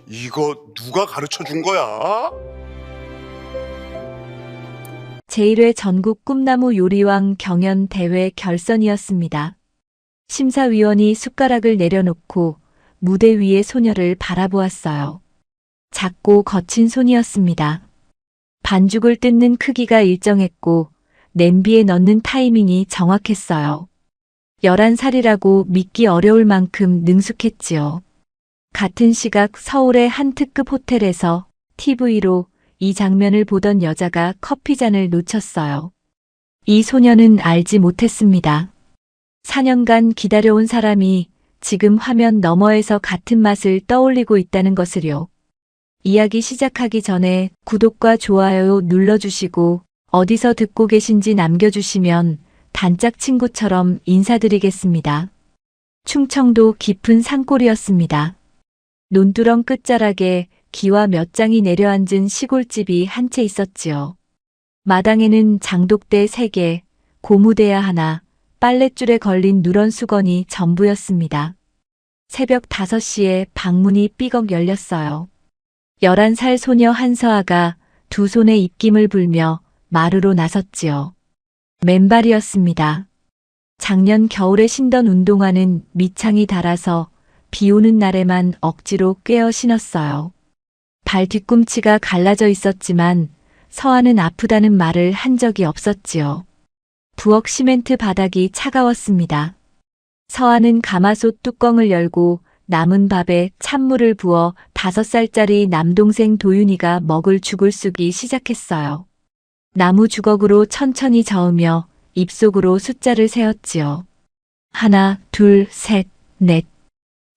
이거 누가 가르쳐 준 거야? 제1회 전국 꿈나무 요리왕 경연 대회 결선이었습니다. 심사위원이 숟가락을 내려놓고 무대 위의 소녀를 바라보았어요. 작고 거친 손이었습니다. 반죽을 뜯는 크기가 일정했고 냄비에 넣는 타이밍이 정확했어요. 11살이라고 믿기 어려울 만큼 능숙했지요. 같은 시각 서울의 한 특급 호텔에서 TV로 이 장면을 보던 여자가 커피잔을 놓쳤어요. 이 소녀는 알지 못했습니다. 4년간 기다려온 사람이 지금 화면 너머에서 같은 맛을 떠올리고 있다는 것을요. 이야기 시작하기 전에 구독과 좋아요 눌러주시고 어디서 듣고 계신지 남겨주시면 단짝 친구처럼 인사드리겠습니다. 충청도 깊은 산골이었습니다. 논두렁 끝자락에 기와 몇 장이 내려앉은 시골집이 한 채 있었지요. 마당에는 장독대 3개, 고무대야 하나, 빨랫줄에 걸린 누런 수건이 전부였습니다. 새벽 5시에 방문이 삐걱 열렸어요. 11살 소녀 한서아가 두 손에 입김을 불며 마루로 나섰지요. 맨발이었습니다. 작년 겨울에 신던 운동화는 밑창이 닳아서 비 오는 날에만 억지로 꿰어 신었어요. 발 뒤꿈치가 갈라져 있었지만 서아는 아프다는 말을 한 적이 없었지요. 부엌 시멘트 바닥이 차가웠습니다. 서아는 가마솥 뚜껑을 열고 남은 밥에 찬물을 부어 5살짜리 남동생 도윤이가 먹을 죽을 쑤기 시작했어요. 나무 주걱으로 천천히 저으며 입속으로 숫자를 세었지요. 1, 2, 3, 4.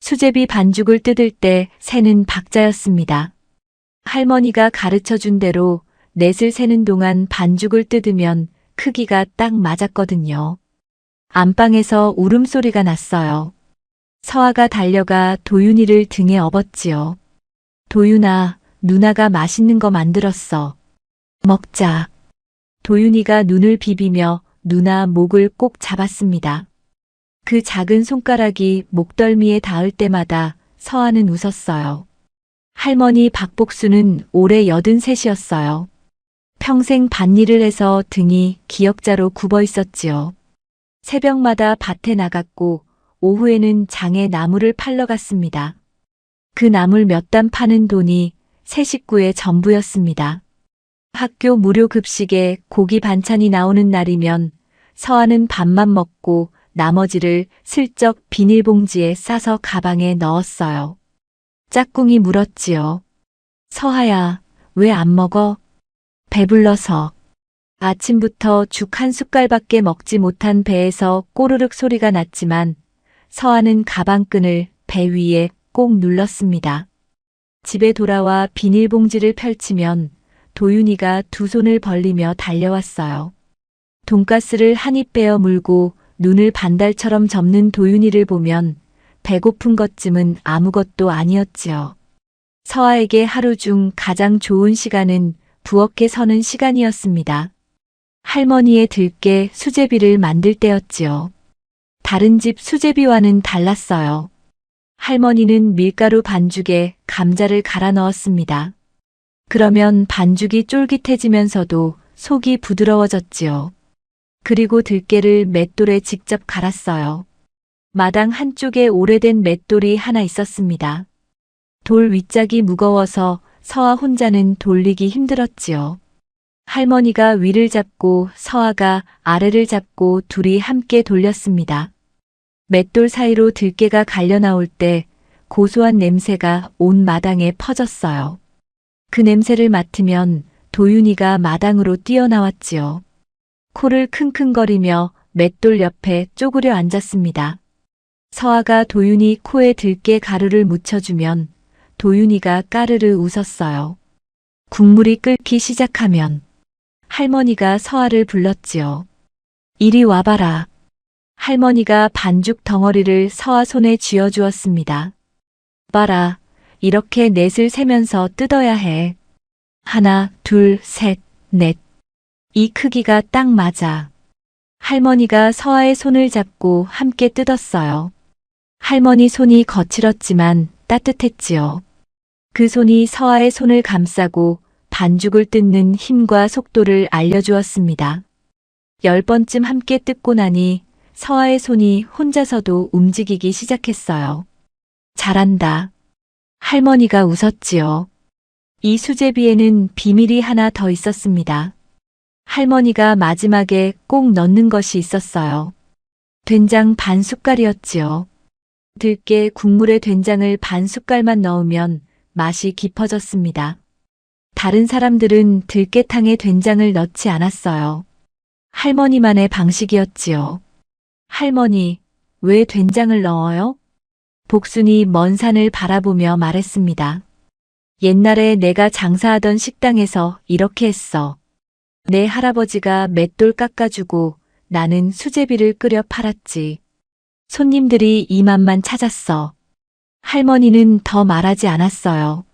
수제비 반죽을 뜯을 때 세는 박자였습니다. 할머니가 가르쳐준 대로 넷을 세는 동안 반죽을 뜯으면 크기가 딱 맞았거든요. 안방에서 울음소리가 났어요. 서아가 달려가 도윤이를 등에 업었지요. 도윤아, 누나가 맛있는 거 만들었어. 먹자. 도윤이가 눈을 비비며 누나 목을 꼭 잡았습니다. 그 작은 손가락이 목덜미에 닿을 때마다 서아는 웃었어요. 할머니 박복수는 올해 83이었어요. 평생 밭일을 해서 등이 기역자로 굽어 있었지요. 새벽마다 밭에 나갔고 오후에는 장에 나무를 팔러 갔습니다. 그 나물 몇 단 파는 돈이 세 식구의 전부였습니다. 학교 무료 급식에 고기 반찬이 나오는 날이면 서아는 밥만 먹고 나머지를 슬쩍 비닐봉지에 싸서 가방에 넣었어요. 짝꿍이 물었지요. 서아야, 왜 안 먹어? 배불러서. 아침부터 죽 한 숟갈밖에 먹지 못한 배에서 꼬르륵 소리가 났지만 서아는 가방끈을 배 위에 꼭 눌렀습니다. 집에 돌아와 비닐봉지를 펼치면 도윤이가 두 손을 벌리며 달려왔어요. 돈가스를 한 입 베어 물고 눈을 반달처럼 접는 도윤이를 보면 배고픈 것쯤은 아무것도 아니었지요. 서아에게 하루 중 가장 좋은 시간은 부엌에 서는 시간이었습니다. 할머니의 들깨 수제비를 만들 때였지요. 다른 집 수제비와는 달랐어요. 할머니는 밀가루 반죽에 감자를 갈아 넣었습니다. 그러면 반죽이 쫄깃해지면서도 속이 부드러워졌지요. 그리고 들깨를 맷돌에 직접 갈았어요. 마당 한쪽에 오래된 맷돌이 하나 있었습니다. 돌 윗짝이 무거워서 서아 혼자는 돌리기 힘들었지요. 할머니가 위를 잡고 서아가 아래를 잡고 둘이 함께 돌렸습니다. 맷돌 사이로 들깨가 갈려 나올 때 고소한 냄새가 온 마당에 퍼졌어요. 그 냄새를 맡으면 도윤이가 마당으로 뛰어나왔지요. 코를 킁킁거리며 맷돌 옆에 쪼그려 앉았습니다. 서아가 도윤이 코에 들깨 가루를 묻혀주면 도윤이가 까르르 웃었어요. 국물이 끓기 시작하면 할머니가 서아를 불렀지요. 이리 와봐라. 할머니가 반죽 덩어리를 서아 손에 쥐어주었습니다. 봐라, 이렇게 넷을 세면서 뜯어야 해. 1, 2, 3, 4. 이 크기가 딱 맞아. 할머니가 서아의 손을 잡고 함께 뜯었어요. 할머니 손이 거칠었지만 따뜻했지요. 그 손이 서아의 손을 감싸고 반죽을 뜯는 힘과 속도를 알려주었습니다. 10번쯤 함께 뜯고 나니 서아의 손이 혼자서도 움직이기 시작했어요. 잘한다. 할머니가 웃었지요. 이 수제비에는 비밀이 하나 더 있었습니다. 할머니가 마지막에 꼭 넣는 것이 있었어요. 된장 반 숟갈이었지요. 들깨 국물에 된장을 반 숟갈만 넣으면 맛이 깊어졌습니다. 다른 사람들은 들깨탕에 된장을 넣지 않았어요. 할머니만의 방식이었지요. 할머니, 왜 된장을 넣어요? 복순이 먼 산을 바라보며 말했습니다. 옛날에 내가 장사하던 식당에서 이렇게 했어. 내 할아버지가 맷돌 깎아주고 나는 수제비를 끓여 팔았지. 손님들이 이 맛만 찾았어. 할머니는 더 말하지 않았어요.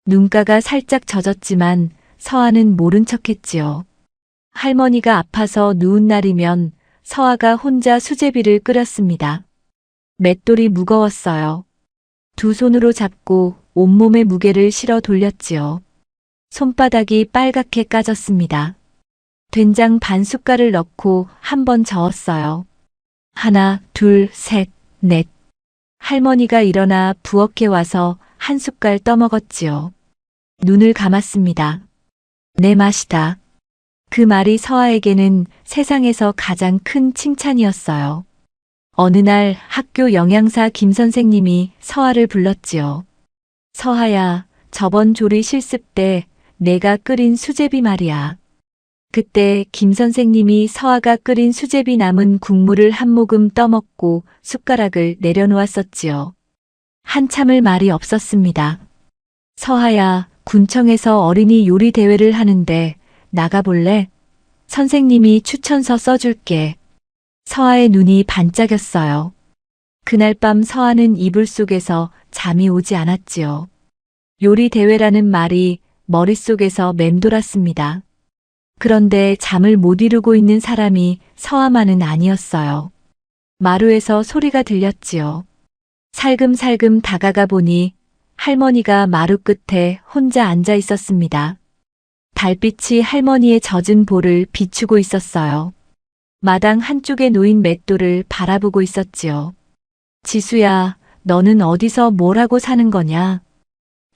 눈가가 살짝 젖었지만 서아는 모른 척했지요. 할머니가 아파서 누운 날이면 서아가 혼자 수제비를 끓였습니다. 맷돌이 무거웠어요. 두 손으로 잡고 온몸의 무게를 실어 돌렸지요. 손바닥이 빨갛게 까졌습니다. 된장 반 숟갈을 넣고 한 번 저었어요. 하나, 둘, 셋, 넷. 할머니가 일어나 부엌에 와서 한 숟갈 떠먹었지요. 눈을 감았습니다. 내 맛이다. 그 말이 서아에게는 세상에서 가장 큰 칭찬이었어요. 어느 날 학교 영양사 김 선생님이 서아를 불렀지요. 서아야, 저번 조리 실습 때 내가 끓인 수제비 말이야. 그때 김 선생님이 서아가 끓인 수제비 남은 국물을 한 모금 떠먹고 숟가락을 내려놓았었지요. 한참을 말이 없었습니다. 서아야, 군청에서 어린이 요리 대회를 하는데 나가볼래? 선생님이 추천서 써줄게. 서아의 눈이 반짝였어요. 그날 밤 서아는 이불 속에서 잠이 오지 않았지요. 요리 대회라는 말이 머릿속에서 맴돌았습니다. 그런데 잠을 못 이루고 있는 사람이 서아만은 아니었어요. 마루에서 소리가 들렸지요. 살금살금 다가가 보니 할머니가 마루 끝에 혼자 앉아 있었습니다. 달빛이 할머니의 젖은 볼을 비추고 있었어요. 마당 한쪽에 놓인 맷돌을 바라보고 있었지요. 지수야, 너는 어디서 뭘 하고 사는 거냐?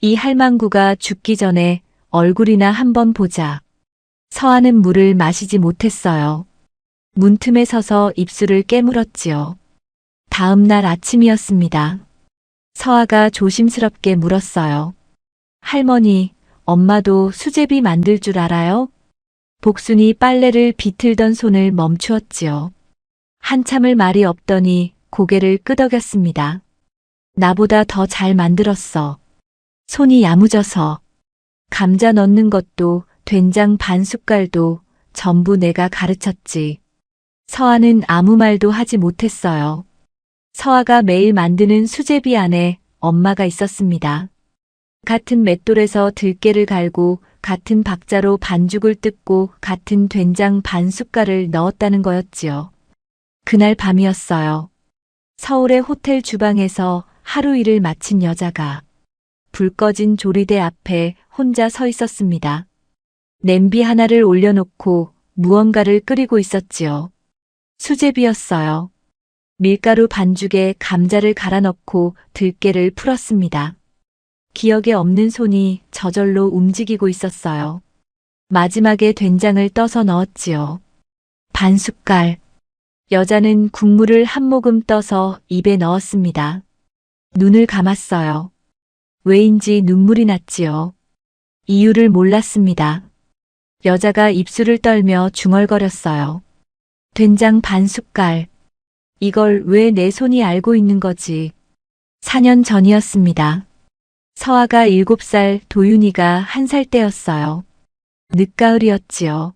이 할망구가 죽기 전에 얼굴이나 한번 보자. 서아는 물을 마시지 못했어요. 문틈에 서서 입술을 깨물었지요. 다음 날 아침이었습니다. 서아가 조심스럽게 물었어요. 할머니, 엄마도 수제비 만들 줄 알아요? 복순이 빨래를 비틀던 손을 멈추었지요. 한참을 말이 없더니 고개를 끄덕였습니다. 나보다 더 잘 만들었어. 손이 야무져서. 감자 넣는 것도 된장 반 숟갈도 전부 내가 가르쳤지. 서아는 아무 말도 하지 못했어요. 서아가 매일 만드는 수제비 안에 엄마가 있었습니다. 같은 맷돌에서 들깨를 갈고 같은 박자로 반죽을 뜯고 같은 된장 반 숟갈을 넣었다는 거였지요. 그날 밤이었어요. 서울의 호텔 주방에서 하루 일을 마친 여자가 불 꺼진 조리대 앞에 혼자 서 있었습니다. 냄비 하나를 올려놓고 무언가를 끓이고 있었지요. 수제비였어요. 밀가루 반죽에 감자를 갈아 넣고 들깨를 풀었습니다. 기억에 없는 손이 저절로 움직이고 있었어요. 마지막에 된장을 떠서 넣었지요. 반 숟갈. 여자는 국물을 한 모금 떠서 입에 넣었습니다. 눈을 감았어요. 왜인지 눈물이 났지요. 이유를 몰랐습니다. 여자가 입술을 떨며 중얼거렸어요. 된장 반 숟갈. 이걸 왜 내 손이 알고 있는 거지? 4년 전이었습니다. 서아가 7살, 도윤이가 1살 때였어요. 늦가을이었지요.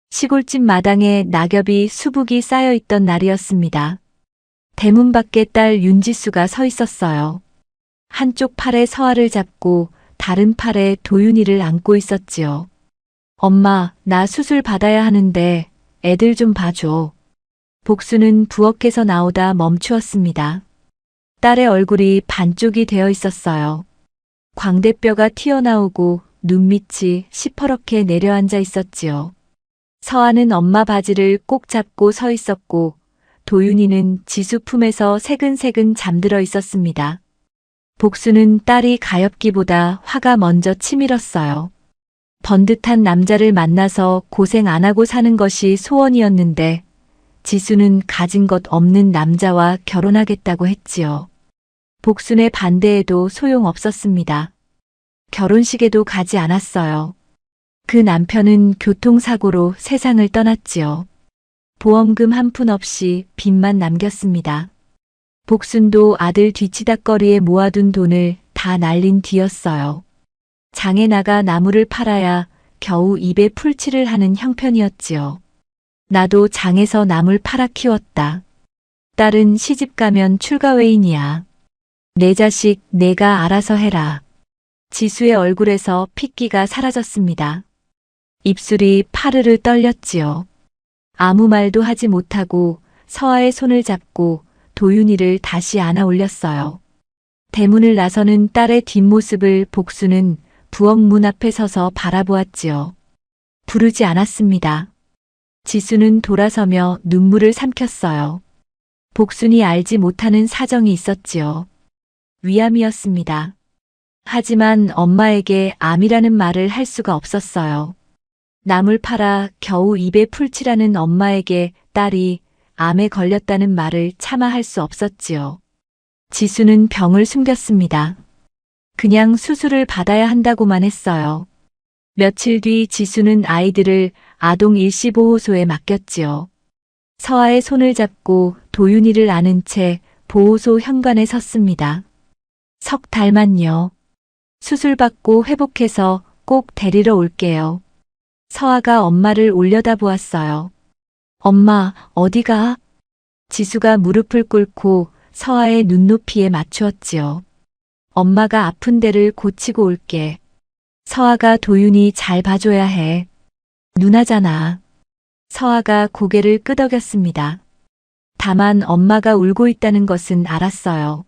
시골집 마당에 낙엽이 수북이 쌓여있던 날이었습니다. 대문 밖에 딸 윤지수가 서 있었어요. 한쪽 팔에 서아를 잡고 다른 팔에 도윤이를 안고 있었지요. 엄마, 나 수술 받아야 하는데 애들 좀 봐줘. 복수는 부엌에서 나오다 멈추었습니다. 딸의 얼굴이 반쪽이 되어 있었어요. 광대뼈가 튀어나오고 눈밑이 시퍼렇게 내려앉아 있었지요. 서아는 엄마 바지를 꼭 잡고 서 있었고 도윤이는 지수 품에서 새근새근 잠들어 있었습니다. 복수는 딸이 가엾기보다 화가 먼저 치밀었어요. 번듯한 남자를 만나서 고생 안 하고 사는 것이 소원이었는데 지수는 가진 것 없는 남자와 결혼하겠다고 했지요. 복순의 반대에도 소용없었습니다. 결혼식에도 가지 않았어요. 그 남편은 교통사고로 세상을 떠났지요. 보험금 한 푼 없이 빚만 남겼습니다. 복순도 아들 뒤치다꺼리에 모아둔 돈을 다 날린 뒤였어요. 장에 나가 나무를 팔아야 겨우 입에 풀칠을 하는 형편이었지요. 나도 장에서 나물 팔아 키웠다. 딸은 시집가면 출가외인이야. 내 자식 내가 알아서 해라. 지수의 얼굴에서 핏기가 사라졌습니다. 입술이 파르르 떨렸지요. 아무 말도 하지 못하고 서아의 손을 잡고 도윤이를 다시 안아 올렸어요. 대문을 나서는 딸의 뒷모습을 복수는 부엌 문 앞에 서서 바라보았지요. 부르지 않았습니다. 지수는 돌아서며 눈물을 삼켰어요. 복순이 알지 못하는 사정이 있었지요. 위암이었습니다. 하지만 엄마에게 암이라는 말을 할 수가 없었어요. 나물 팔아 겨우 입에 풀칠하는 엄마에게 딸이 암에 걸렸다는 말을 차마 할 수 없었지요. 지수는 병을 숨겼습니다. 그냥 수술을 받아야 한다고만 했어요. 며칠 뒤 지수는 아이들을 아동 일시보호소에 맡겼지요. 서아의 손을 잡고 도윤이를 안은 채 보호소 현관에 섰습니다. 석 달만요. 수술받고 회복해서 꼭 데리러 올게요. 서아가 엄마를 올려다보았어요. 엄마, 어디가? 지수가 무릎을 꿇고 서아의 눈높이에 맞추었지요. 엄마가 아픈 데를 고치고 올게. 서아가 도윤이 잘 봐줘야 해. 누나잖아. 서아가 고개를 끄덕였습니다. 다만 엄마가 울고 있다는 것은 알았어요.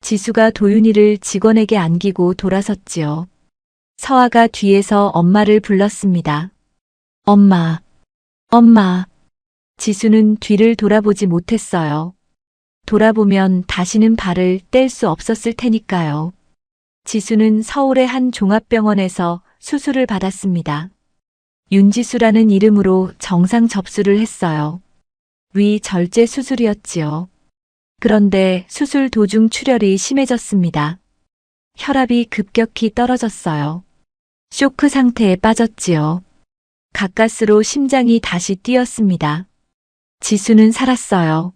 지수가 도윤이를 직원에게 안기고 돌아섰지요. 서아가 뒤에서 엄마를 불렀습니다. 엄마, 엄마. 지수는 뒤를 돌아보지 못했어요. 돌아보면 다시는 발을 뗄 수 없었을 테니까요. 지수는 서울의 한 종합병원에서 수술을 받았습니다. 윤지수라는 이름으로 정상 접수를 했어요. 위 절제 수술이었지요. 그런데 수술 도중 출혈이 심해졌습니다. 혈압이 급격히 떨어졌어요. 쇼크 상태에 빠졌지요. 가까스로 심장이 다시 뛰었습니다. 지수는 살았어요.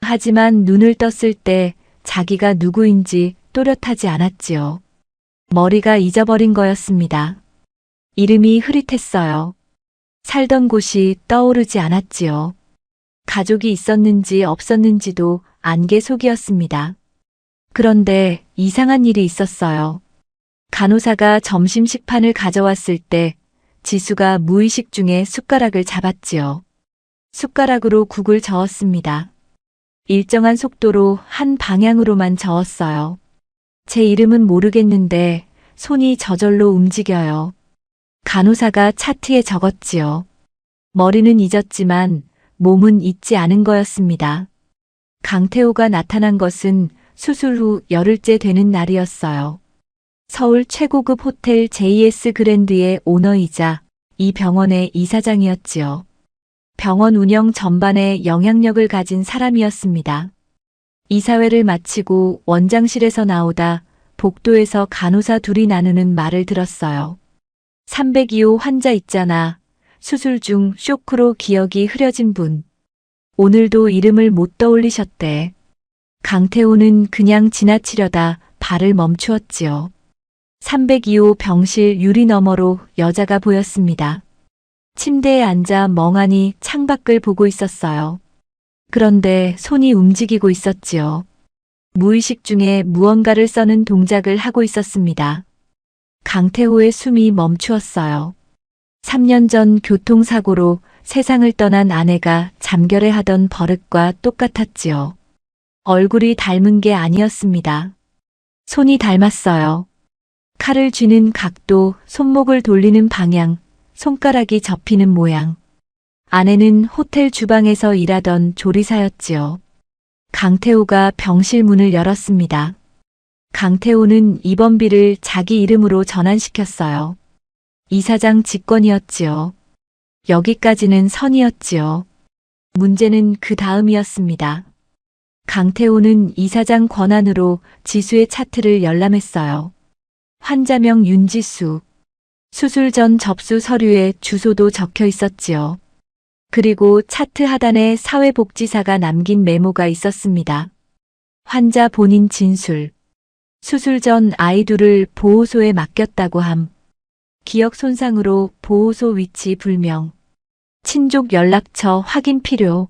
하지만 눈을 떴을 때 자기가 누구인지 또렷하지 않았지요. 머리가 잊어버린 거였습니다. 이름이 흐릿했어요. 살던 곳이 떠오르지 않았지요. 가족이 있었는지 없었는지도 안개 속이었습니다. 그런데 이상한 일이 있었어요. 간호사가 점심 식판을 가져왔을 때 지수가 무의식 중에 숟가락을 잡았지요. 숟가락으로 국을 저었습니다. 일정한 속도로 한 방향으로만 저었어요. 제 이름은 모르겠는데 손이 저절로 움직여요. 간호사가 차트에 적었지요. 머리는 잊었지만 몸은 잊지 않은 거였습니다. 강태호가 나타난 것은 수술 후 열흘째 되는 날이었어요. 서울 최고급 호텔 JS 그랜드의 오너이자 이 병원의 이사장이었지요. 병원 운영 전반에 영향력을 가진 사람이었습니다. 이사회를 마치고 원장실에서 나오다 복도에서 간호사 둘이 나누는 말을 들었어요. 302호 환자 있잖아. 수술 중 쇼크로 기억이 흐려진 분. 오늘도 이름을 못 떠올리셨대. 강태호는 그냥 지나치려다 발을 멈추었지요. 302호 병실 유리 너머로 여자가 보였습니다. 침대에 앉아 멍하니 창밖을 보고 있었어요. 그런데 손이 움직이고 있었지요. 무의식 중에 무언가를 써는 동작을 하고 있었습니다. 강태호의 숨이 멈추었어요. 3년 전 교통사고로 세상을 떠난 아내가 잠결에 하던 버릇과 똑같았지요. 얼굴이 닮은 게 아니었습니다. 손이 닮았어요. 칼을 쥐는 각도, 손목을 돌리는 방향, 손가락이 접히는 모양. 아내는 호텔 주방에서 일하던 조리사였지요. 강태호가 병실 문을 열었습니다. 강태호는 입원비를 자기 이름으로 전환시켰어요. 이사장 직권이었지요. 여기까지는 선이었지요. 문제는 그 다음이었습니다. 강태호는 이사장 권한으로 지수의 차트를 열람했어요. 환자명 윤지수. 수술 전 접수 서류에 주소도 적혀 있었지요. 그리고 차트 하단에 사회복지사가 남긴 메모가 있었습니다. 환자 본인 진술. 수술 전 아이 둘을 보호소에 맡겼다고 함. 기억 손상으로 보호소 위치 불명. 친족 연락처 확인 필요.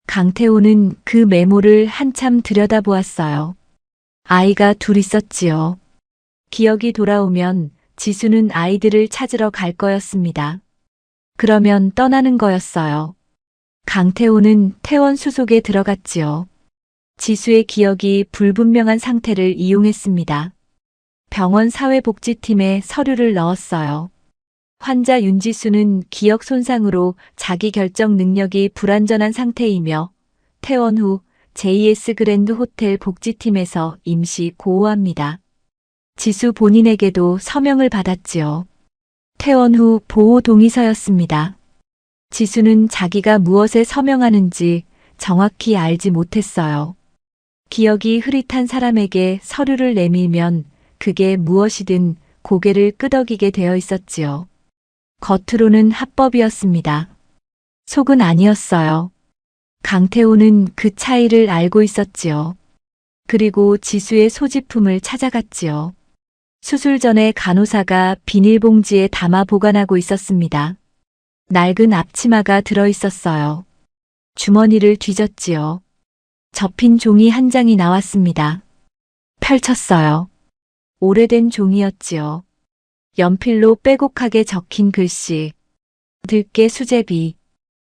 강태호는 그 메모를 한참 들여다보았어요. 아이가 둘 있었지요. 기억이 돌아오면 지수는 아이들을 찾으러 갈 거였습니다. 그러면 떠나는 거였어요. 강태호는 퇴원 수속에 들어갔지요. 지수의 기억이 불분명한 상태를 이용했습니다. 병원 사회복지팀에 서류를 넣었어요. 환자 윤지수는 기억 손상으로 자기 결정 능력이 불완전한 상태이며 퇴원 후 JS 그랜드 호텔 복지팀에서 임시 고호합니다. 지수 본인에게도 서명을 받았지요. 퇴원 후 보호 동의서였습니다. 지수는 자기가 무엇에 서명하는지 정확히 알지 못했어요. 기억이 흐릿한 사람에게 서류를 내밀면 그게 무엇이든 고개를 끄덕이게 되어 있었지요. 겉으로는 합법이었습니다. 속은 아니었어요. 강태호는 그 차이를 알고 있었지요. 그리고 지수의 소지품을 찾아갔지요. 수술 전에 간호사가 비닐봉지에 담아 보관하고 있었습니다. 낡은 앞치마가 들어 있었어요. 주머니를 뒤졌지요. 접힌 종이 한 장이 나왔습니다. 펼쳤어요. 오래된 종이였지요. 연필로 빼곡하게 적힌 글씨. 들깨 수제비.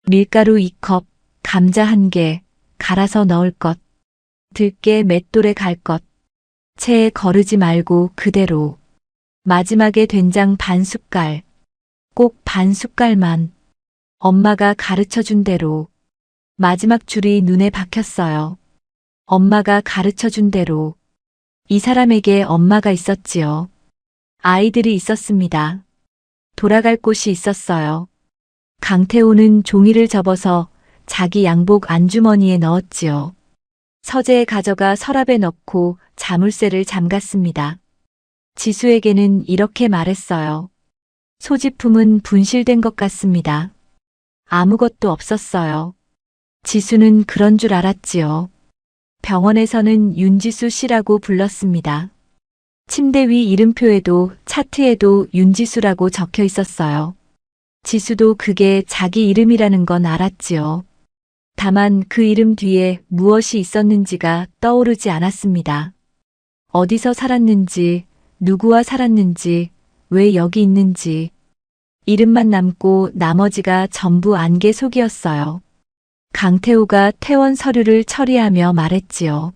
밀가루 2컵, 감자 1개, 갈아서 넣을 것. 들깨 맷돌에 갈 것. 체에 거르지 말고 그대로. 마지막에 된장 반 숟갈. 꼭 반 숟갈만. 엄마가 가르쳐준 대로. 마지막 줄이 눈에 박혔어요. 엄마가 가르쳐준 대로. 이 사람에게 엄마가 있었지요. 아이들이 있었습니다. 돌아갈 곳이 있었어요. 강태호는 종이를 접어서 자기 양복 안주머니에 넣었지요. 서재에 가져가 서랍에 넣고 자물쇠를 잠갔습니다. 지수에게는 이렇게 말했어요. 소지품은 분실된 것 같습니다. 아무것도 없었어요. 지수는 그런 줄 알았지요. 병원에서는 윤지수 씨라고 불렀습니다. 침대 위 이름표에도 차트에도 윤지수라고 적혀 있었어요. 지수도 그게 자기 이름이라는 건 알았지요. 다만 그 이름 뒤에 무엇이 있었는지가 떠오르지 않았습니다. 어디서 살았는지, 누구와 살았는지, 왜 여기 있는지. 이름만 남고 나머지가 전부 안개 속이었어요. 강태호가 퇴원 서류를 처리하며 말했지요.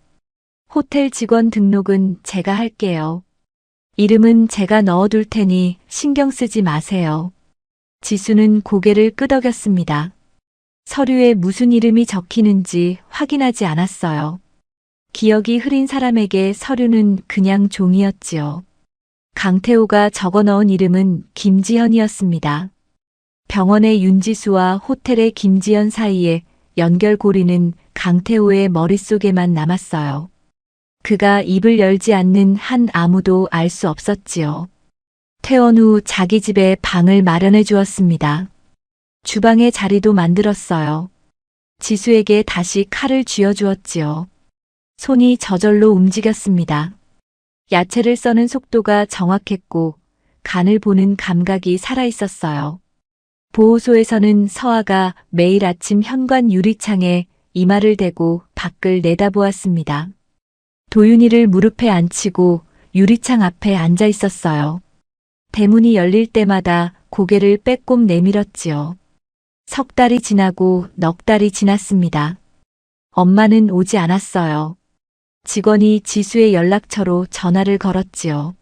호텔 직원 등록은 제가 할게요. 이름은 제가 넣어둘 테니 신경 쓰지 마세요. 지수는 고개를 끄덕였습니다. 서류에 무슨 이름이 적히는지 확인하지 않았어요. 기억이 흐린 사람에게 서류는 그냥 종이었지요. 강태호가 적어 넣은 이름은 김지현이었습니다. 병원의 윤지수와 호텔의 김지현 사이에 연결고리는 강태호의 머릿속에만 남았어요. 그가 입을 열지 않는 한 아무도 알 수 없었지요. 퇴원 후 자기 집에 방을 마련해 주었습니다. 주방에 자리도 만들었어요. 지수에게 다시 칼을 쥐어주었지요. 손이 저절로 움직였습니다. 야채를 써는 속도가 정확했고 간을 보는 감각이 살아있었어요. 보호소에서는 서아가 매일 아침 현관 유리창에 이마를 대고 밖을 내다보았습니다. 도윤이를 무릎에 앉히고 유리창 앞에 앉아 있었어요. 대문이 열릴 때마다 고개를 빼꼼 내밀었지요. 석 달이 지나고 넉 달이 지났습니다. 엄마는 오지 않았어요. 직원이 지수의 연락처로 전화를 걸었지요.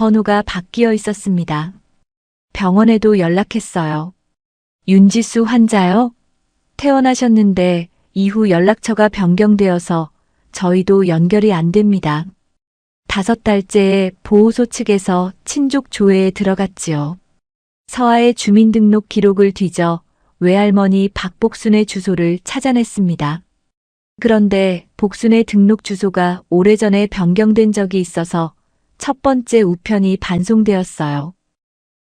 번호가 바뀌어 있었습니다. 병원에도 연락했어요. 윤지수 환자요? 퇴원하셨는데 이후 연락처가 변경되어서 저희도 연결이 안 됩니다. 5달째에 보호소 측에서 친족 조회에 들어갔지요. 서하의 주민등록 기록을 뒤져 외할머니 박복순의 주소를 찾아냈습니다. 그런데 복순의 등록 주소가 오래전에 변경된 적이 있어서 첫 번째 우편이 반송되었어요.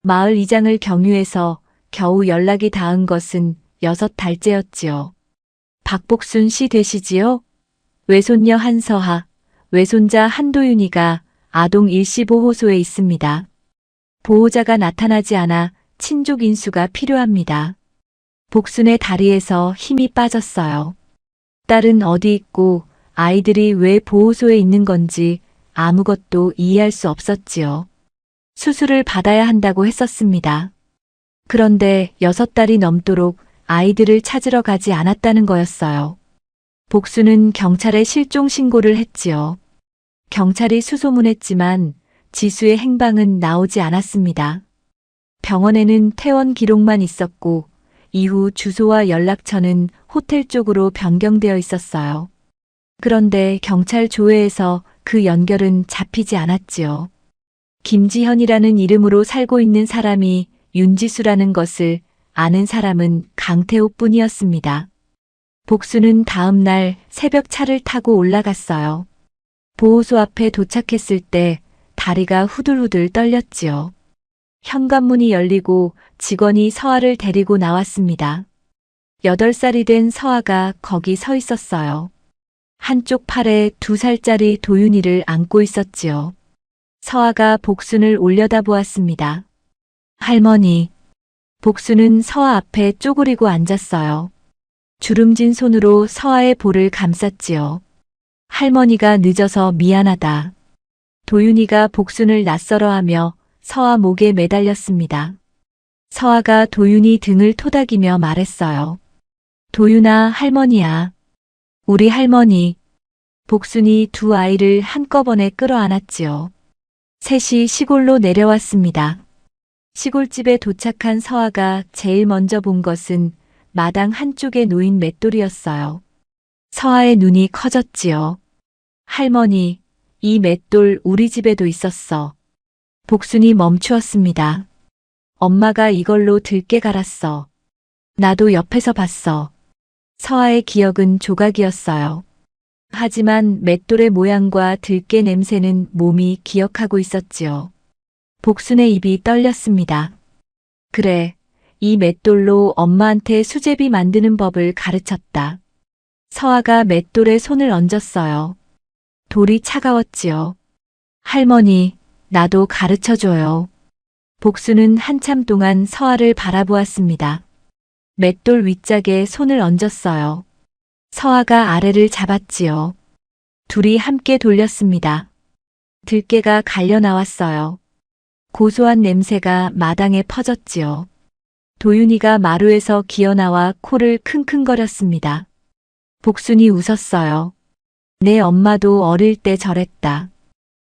마을 이장을 경유해서 겨우 연락이 닿은 것은 6달째였지요. 박복순 씨 되시지요? 외손녀 한서하, 외손자 한도윤이가 아동 일시보호소에 있습니다. 보호자가 나타나지 않아 친족 인수가 필요합니다. 복순의 다리에서 힘이 빠졌어요. 딸은 어디 있고 아이들이 왜 보호소에 있는 건지 아무것도 이해할 수 없었지요. 수술을 받아야 한다고 했었습니다. 그런데 6달이 넘도록 아이들을 찾으러 가지 않았다는 거였어요. 복수는 경찰에 실종 신고를 했지요. 경찰이 수소문했지만 지수의 행방은 나오지 않았습니다. 병원에는 퇴원 기록만 있었고 이후 주소와 연락처는 호텔 쪽으로 변경되어 있었어요. 그런데 경찰 조회에서 그 연결은 잡히지 않았지요. 김지현이라는 이름으로 살고 있는 사람이 윤지수라는 것을 아는 사람은 강태호 뿐이었습니다. 복수는 다음 날 새벽 차를 타고 올라갔어요. 보호소 앞에 도착했을 때 다리가 후들후들 떨렸지요. 현관문이 열리고 직원이 서아를 데리고 나왔습니다. 8살이 된 서아가 거기 서 있었어요. 한쪽 팔에 2살짜리 도윤이를 안고 있었지요. 서아가 복순을 올려다보았습니다. 할머니. 복순은 서아 앞에 쪼그리고 앉았어요. 주름진 손으로 서아의 볼을 감쌌지요. 할머니가 늦어서 미안하다. 도윤이가 복순을 낯설어하며 서아 목에 매달렸습니다. 서아가 도윤이 등을 토닥이며 말했어요. 도윤아, 할머니야. 우리 할머니. 복순이 2 아이를 한꺼번에 끌어안았지요. 셋이 시골로 내려왔습니다. 시골집에 도착한 서아가 제일 먼저 본 것은 마당 한쪽에 놓인 맷돌이었어요. 서아의 눈이 커졌지요. 할머니, 이 맷돌 우리 집에도 있었어. 복순이 멈추었습니다. 엄마가 이걸로 들깨 갈았어. 나도 옆에서 봤어. 서아의 기억은 조각이었어요. 하지만 맷돌의 모양과 들깨 냄새는 몸이 기억하고 있었지요. 복순의 입이 떨렸습니다. 그래, 이 맷돌로 엄마한테 수제비 만드는 법을 가르쳤다. 서아가 맷돌에 손을 얹었어요. 돌이 차가웠지요. 할머니, 나도 가르쳐줘요. 복순은 한참 동안 서아를 바라보았습니다. 맷돌 윗짝에 손을 얹었어요. 서아가 아래를 잡았지요. 둘이 함께 돌렸습니다. 들깨가 갈려 나왔어요. 고소한 냄새가 마당에 퍼졌지요. 도윤이가 마루에서 기어나와 코를 킁킁거렸습니다. 복순이 웃었어요. 내 엄마도 어릴 때 저랬다.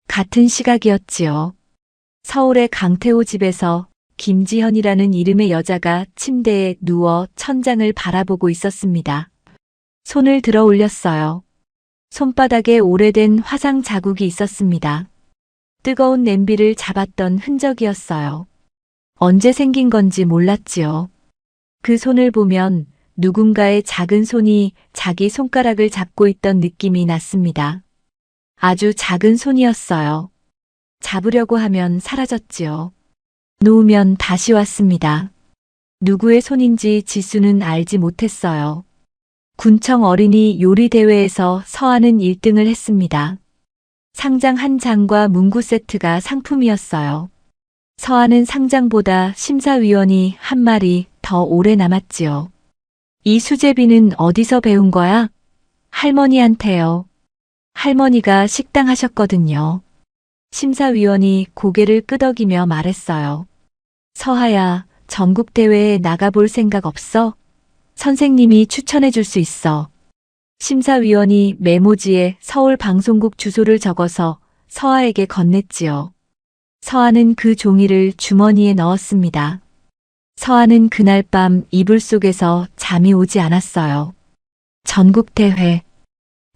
같은 시각이었지요. 서울의 강태호 집에서 김지현이라는 이름의 여자가 침대에 누워 천장을 바라보고 있었습니다. 손을 들어 올렸어요. 손바닥에 오래된 화상 자국이 있었습니다. 뜨거운 냄비를 잡았던 흔적이었어요. 언제 생긴 건지 몰랐지요. 그 손을 보면 누군가의 작은 손이 자기 손가락을 잡고 있던 느낌이 났습니다. 아주 작은 손이었어요. 잡으려고 하면 사라졌지요. 놓으면 다시 왔습니다. 누구의 손인지 지수는 알지 못했어요. 군청 어린이 요리 대회에서 서아는 1등을 했습니다. 상장 한 장과 문구 세트가 상품이었어요. 서아는 상장보다 심사위원이 한 마리 더 오래 남았지요. 이 수제비는 어디서 배운 거야? 할머니한테요. 할머니가 식당 하셨거든요. 심사위원이 고개를 끄덕이며 말했어요. 서하야, 전국대회에 나가볼 생각 없어? 선생님이 추천해 줄 수 있어. 심사위원이 메모지에 서울방송국 주소를 적어서 서하에게 건넸지요. 서아는 그 종이를 주머니에 넣었습니다. 서아는 그날 밤 이불 속에서 잠이 오지 않았어요. 전국대회.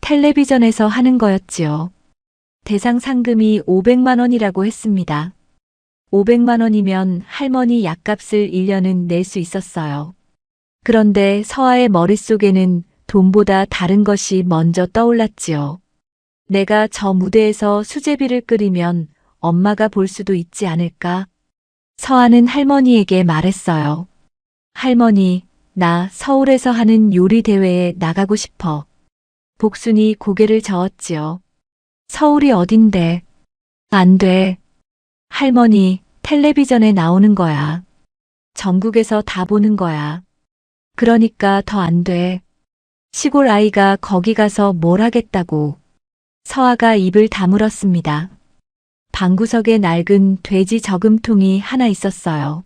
텔레비전에서 하는 거였지요. 대상 상금이 500만 원이라고 했습니다. 500만 원이면 할머니 약값을 1년은 낼 수 있었어요. 그런데 서아의 머릿속에는 돈보다 다른 것이 먼저 떠올랐지요. 내가 저 무대에서 수제비를 끓이면 엄마가 볼 수도 있지 않을까? 서아는 할머니에게 말했어요. 할머니, 나 서울에서 하는 요리 대회에 나가고 싶어. 복순이 고개를 저었지요. 서울이 어딘데? 안 돼. 할머니, 텔레비전에 나오는 거야. 전국에서 다 보는 거야. 그러니까 더 안 돼. 시골 아이가 거기 가서 뭘 하겠다고. 서아가 입을 다물었습니다. 방구석에 낡은 돼지 저금통이 하나 있었어요.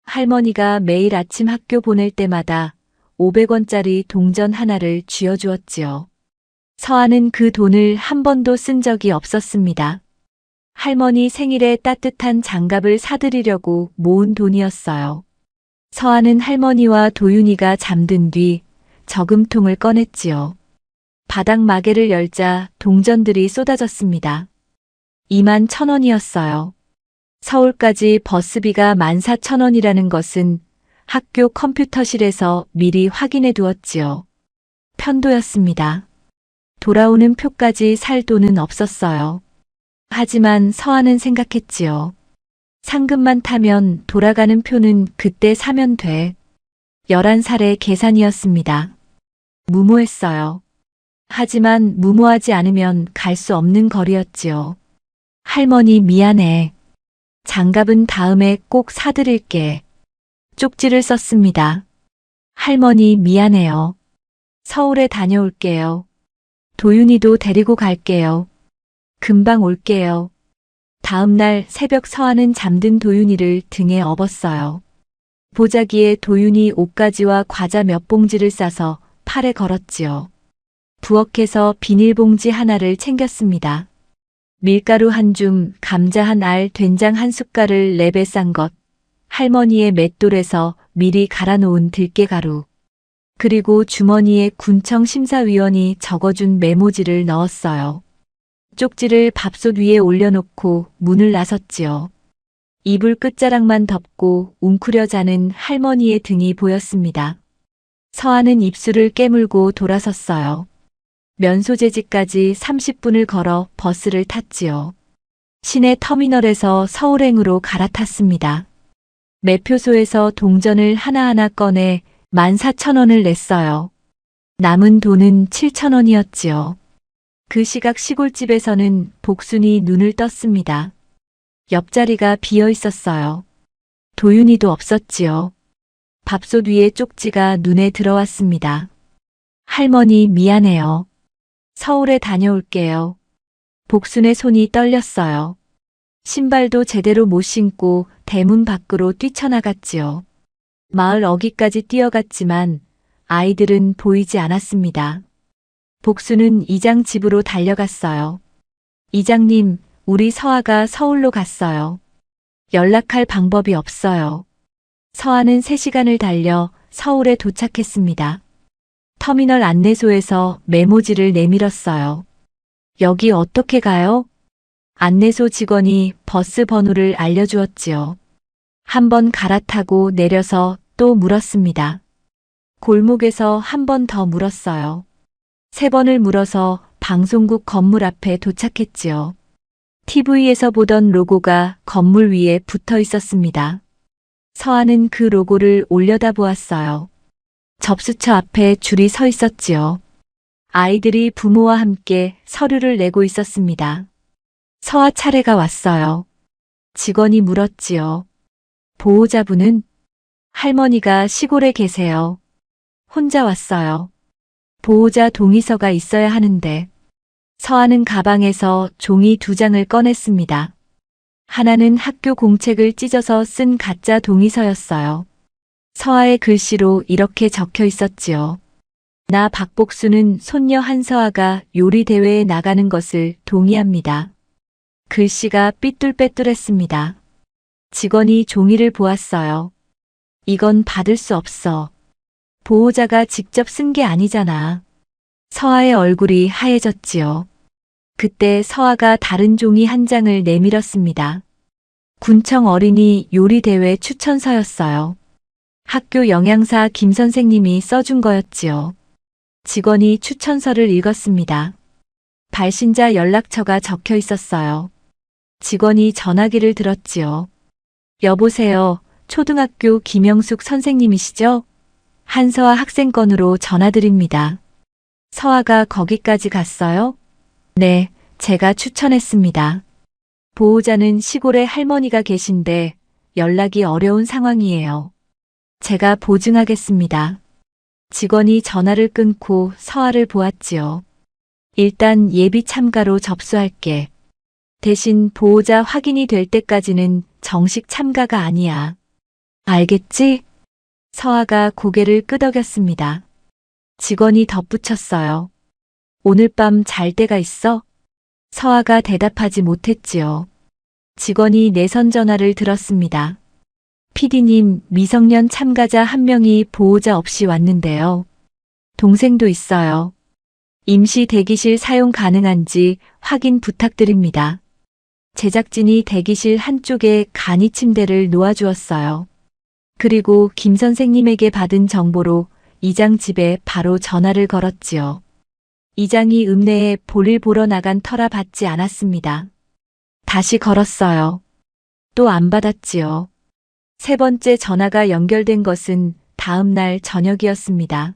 할머니가 매일 아침 학교 보낼 때마다 500원짜리 동전 하나를 쥐어주었지요. 서아는 그 돈을 한 번도 쓴 적이 없었습니다. 할머니 생일에 따뜻한 장갑을 사드리려고 모은 돈이었어요. 서아는 할머니와 도윤이가 잠든 뒤 저금통을 꺼냈지요. 바닥 마개를 열자 동전들이 쏟아졌습니다. 21,000원이었어요. 서울까지 버스비가 14,000원이라는 것은 학교 컴퓨터실에서 미리 확인해 두었지요. 편도였습니다. 돌아오는 표까지 살 돈은 없었어요. 하지만 서아는 생각했지요. 상금만 타면 돌아가는 표는 그때 사면 돼. 11살의 계산이었습니다. 무모했어요. 하지만 무모하지 않으면 갈 수 없는 거리였지요. 할머니 미안해. 장갑은 다음에 꼭 사드릴게. 쪽지를 썼습니다. 할머니 미안해요. 서울에 다녀올게요. 도윤이도 데리고 갈게요. 금방 올게요. 다음 날 새벽 서아는 잠든 도윤이를 등에 업었어요. 보자기에 도윤이 옷가지와 과자 몇 봉지를 싸서 팔에 걸었지요. 부엌에서 비닐봉지 하나를 챙겼습니다. 밀가루 한 줌, 감자 한 알, 된장 한 숟갈을 랩에 싼 것, 할머니의 맷돌에서 미리 갈아놓은 들깨가루, 그리고 주머니에 군청 심사위원이 적어준 메모지를 넣었어요. 쪽지를 밥솥 위에 올려놓고 문을 나섰지요. 이불 끝자락만 덮고 웅크려 자는 할머니의 등이 보였습니다. 서아는 입술을 깨물고 돌아섰어요. 면소재지까지 30분을 걸어 버스를 탔지요. 시내 터미널에서 서울행으로 갈아탔습니다. 매표소에서 동전을 하나하나 꺼내 14,000원을 냈어요. 남은 돈은 7,000원이었지요. 그 시각 시골집에서는 복순이 눈을 떴습니다. 옆자리가 비어 있었어요. 도윤이도 없었지요. 밥솥 위에 쪽지가 눈에 들어왔습니다. 할머니 미안해요. 서울에 다녀올게요. 복순의 손이 떨렸어요. 신발도 제대로 못 신고 대문 밖으로 뛰쳐나갔지요. 마을 어귀까지 뛰어갔지만 아이들은 보이지 않았습니다. 복순은 이장 집으로 달려갔어요. 이장님, 우리 서아가 서울로 갔어요. 연락할 방법이 없어요. 서아는 3시간을 달려 서울에 도착했습니다. 터미널 안내소에서 메모지를 내밀었어요. 여기 어떻게 가요? 안내소 직원이 버스 번호를 알려주었지요. 한 번 갈아타고 내려서 또 물었습니다. 골목에서 한 번 더 물었어요. 3번을 물어서 방송국 건물 앞에 도착했지요. TV에서 보던 로고가 건물 위에 붙어 있었습니다. 서아는 그 로고를 올려다보았어요. 접수처 앞에 줄이 서 있었지요. 아이들이 부모와 함께 서류를 내고 있었습니다. 서아 차례가 왔어요. 직원이 물었지요. 보호자분은? 할머니가 시골에 계세요. 혼자 왔어요. 보호자 동의서가 있어야 하는데. 서아는 가방에서 종이 2장을 꺼냈습니다. 하나는 학교 공책을 찢어서 쓴 가짜 동의서였어요. 서아의 글씨로 이렇게 적혀 있었지요. 나 박복수는 손녀 한서아가 요리 대회에 나가는 것을 동의합니다. 글씨가 삐뚤빼뚤했습니다. 직원이 종이를 보았어요. 이건 받을 수 없어. 보호자가 직접 쓴 게 아니잖아. 서아의 얼굴이 하얘졌지요. 그때 서아가 다른 종이 한 장을 내밀었습니다. 군청 어린이 요리대회 추천서였어요. 학교 영양사 김 선생님이 써준 거였지요. 직원이 추천서를 읽었습니다. 발신자 연락처가 적혀 있었어요. 직원이 전화기를 들었지요. 여보세요. 초등학교 김영숙 선생님이시죠? 한서아 학생 건으로 전화드립니다. 서아가 거기까지 갔어요? 네, 제가 추천했습니다. 보호자는 시골에 할머니가 계신데 연락이 어려운 상황이에요. 제가 보증하겠습니다. 직원이 전화를 끊고 서아를 보았지요. 일단 예비 참가로 접수할게. 대신 보호자 확인이 될 때까지는 정식 참가가 아니야. 알겠지? 서아가 고개를 끄덕였습니다. 직원이 덧붙였어요. 오늘 밤 잘 때가 있어? 서아가 대답하지 못했지요. 직원이 내선 전화를 들었습니다. PD님, 미성년 참가자 한 명이 보호자 없이 왔는데요. 동생도 있어요. 임시 대기실 사용 가능한지 확인 부탁드립니다. 제작진이 대기실 한쪽에 간이 침대를 놓아주었어요. 그리고 김 선생님에게 받은 정보로 이장 집에 바로 전화를 걸었지요. 이장이 읍내에 볼일 보러 나간 터라 받지 않았습니다. 다시 걸었어요. 또 안 받았지요. 세 번째 전화가 연결된 것은 다음 날 저녁이었습니다.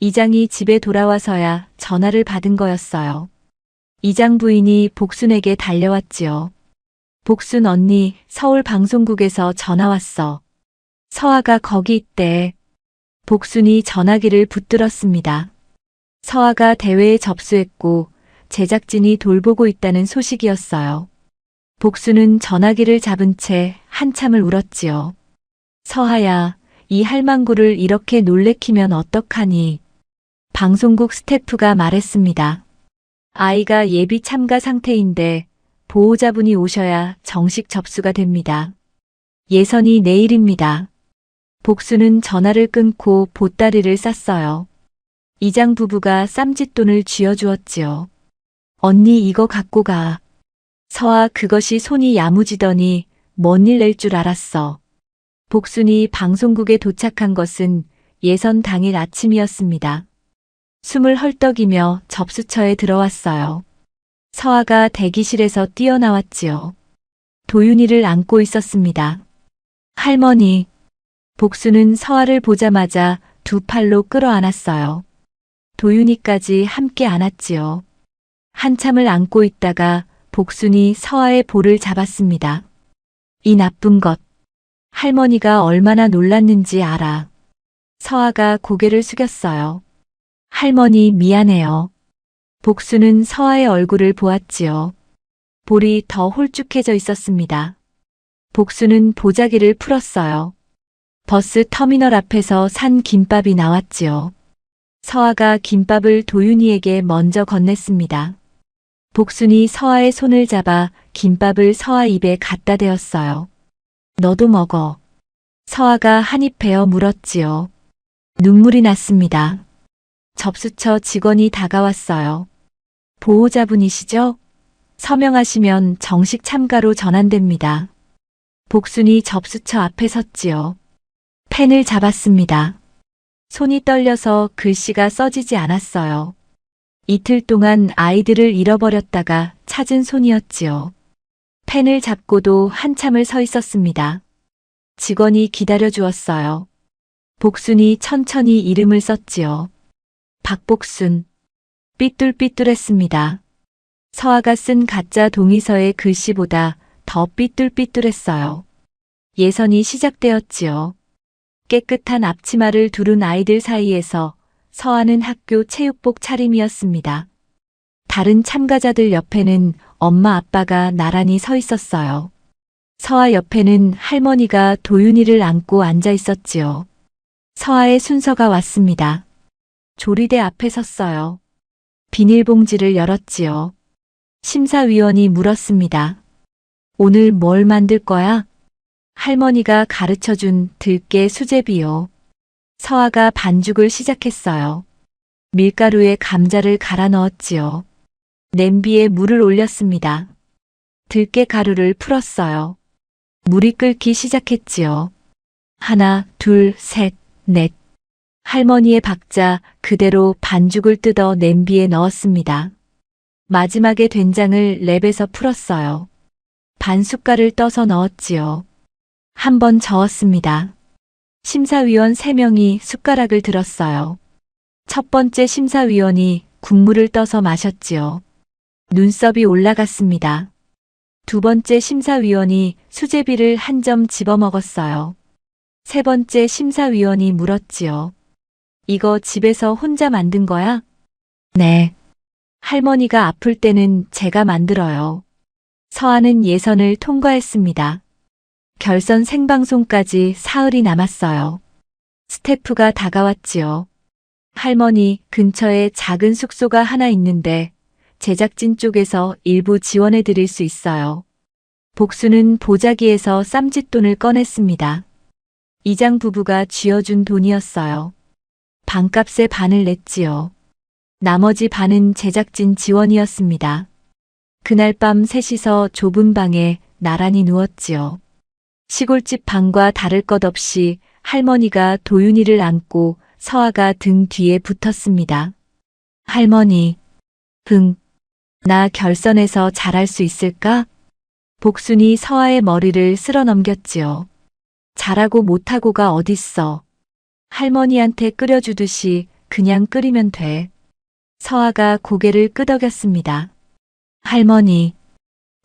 이장이 집에 돌아와서야 전화를 받은 거였어요. 이장 부인이 복순에게 달려왔지요. 복순 언니, 서울 방송국에서 전화 왔어. 서아가 거기 있대. 복순이 전화기를 붙들었습니다. 서아가 대회에 접수했고 제작진이 돌보고 있다는 소식이었어요. 복순은 전화기를 잡은 채 한참을 울었지요. 서아야, 이 할망구를 이렇게 놀래키면 어떡하니? 방송국 스태프가 말했습니다. 아이가 예비 참가 상태인데 보호자분이 오셔야 정식 접수가 됩니다. 예선이 내일입니다. 복수는 전화를 끊고 보따리를 쌌어요. 이장 부부가 쌈짓돈을 쥐어주었지요. 언니 이거 갖고 가. 서아 그것이 손이 야무지더니 뭔 일 낼 줄 알았어. 복순이 방송국에 도착한 것은 예선 당일 아침이었습니다. 숨을 헐떡이며 접수처에 들어왔어요. 서아가 대기실에서 뛰어나왔지요. 도윤이를 안고 있었습니다. 할머니. 복수는 서아를 보자마자 두 팔로 끌어안았어요. 도윤이까지 함께 안았지요. 한참을 안고 있다가 복순이 서아의 볼을 잡았습니다. 이 나쁜 것. 할머니가 얼마나 놀랐는지 알아. 서아가 고개를 숙였어요. 할머니 미안해요. 복수는 서아의 얼굴을 보았지요. 볼이 더 홀쭉해져 있었습니다. 복수는 보자기를 풀었어요. 버스 터미널 앞에서 산 김밥이 나왔지요. 서아가 김밥을 도윤이에게 먼저 건넸습니다. 복순이 서아의 손을 잡아 김밥을 서아 입에 갖다 대었어요. 너도 먹어. 서아가 한 입 베어 물었지요. 눈물이 났습니다. 접수처 직원이 다가왔어요. 보호자분이시죠? 서명하시면 정식 참가로 전환됩니다. 복순이 접수처 앞에 섰지요. 펜을 잡았습니다. 손이 떨려서 글씨가 써지지 않았어요. 이틀 동안 아이들을 잃어버렸다가 찾은 손이었지요. 펜을 잡고도 한참을 서 있었습니다. 직원이 기다려 주었어요. 복순이 천천히 이름을 썼지요. 박복순. 삐뚤삐뚤했습니다. 서아가 쓴 가짜 동의서의 글씨보다 더 삐뚤삐뚤했어요. 예선이 시작되었지요. 깨끗한 앞치마를 두른 아이들 사이에서 서아는 학교 체육복 차림이었습니다. 다른 참가자들 옆에는 엄마 아빠가 나란히 서 있었어요. 서아 옆에는 할머니가 도윤이를 안고 앉아 있었지요. 서아의 순서가 왔습니다. 조리대 앞에 섰어요. 비닐봉지를 열었지요. 심사위원이 물었습니다. 오늘 뭘 만들 거야? 할머니가 가르쳐준 들깨 수제비요. 서아가 반죽을 시작했어요. 밀가루에 감자를 갈아 넣었지요. 냄비에 물을 올렸습니다. 들깨 가루를 풀었어요. 물이 끓기 시작했지요. 하나, 둘, 셋, 넷. 할머니의 박자 그대로 반죽을 뜯어 냄비에 넣었습니다. 마지막에 된장을 랩에서 풀었어요. 반 숟갈을 떠서 넣었지요. 한 번 저었습니다. 심사위원 3명이 숟가락을 들었어요. 첫 번째 심사위원이 국물을 떠서 마셨지요. 눈썹이 올라갔습니다. 두 번째 심사위원이 수제비를 한 점 집어먹었어요. 세 번째 심사위원이 물었지요. 이거 집에서 혼자 만든 거야? 네. 할머니가 아플 때는 제가 만들어요. 서아는 예선을 통과했습니다. 결선 생방송까지 사흘이 남았어요. 스태프가 다가왔지요. 할머니, 근처에 작은 숙소가 하나 있는데 제작진 쪽에서 일부 지원해 드릴 수 있어요. 복수는 보자기에서 쌈짓돈을 꺼냈습니다. 이장 부부가 쥐어준 돈이었어요. 방값의 반을 냈지요. 나머지 반은 제작진 지원이었습니다. 그날 밤 셋이서 좁은 방에 나란히 누웠지요. 시골집 방과 다를 것 없이 할머니가 도윤이를 안고 서아가 등 뒤에 붙었습니다. 할머니, 나 결선에서 잘할 수 있을까? 복순이 서아의 머리를 쓸어 넘겼지요. 잘하고 못하고가 어딨어. 할머니한테 끓여주듯이 그냥 끓이면 돼. 서아가 고개를 끄덕였습니다. 할머니,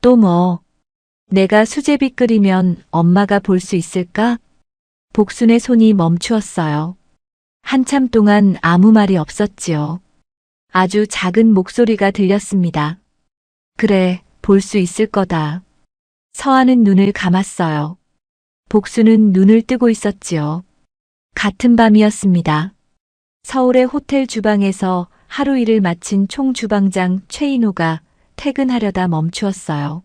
또 뭐? 내가 수제비 끓이면 엄마가 볼 수 있을까? 복순의 손이 멈추었어요. 한참 동안 아무 말이 없었지요. 아주 작은 목소리가 들렸습니다. 그래, 볼 수 있을 거다. 서아는 눈을 감았어요. 복수는 눈을 뜨고 있었지요. 같은 밤이었습니다. 서울의 호텔 주방에서 하루 일을 마친 총주방장 최인호가 퇴근하려다 멈추었어요.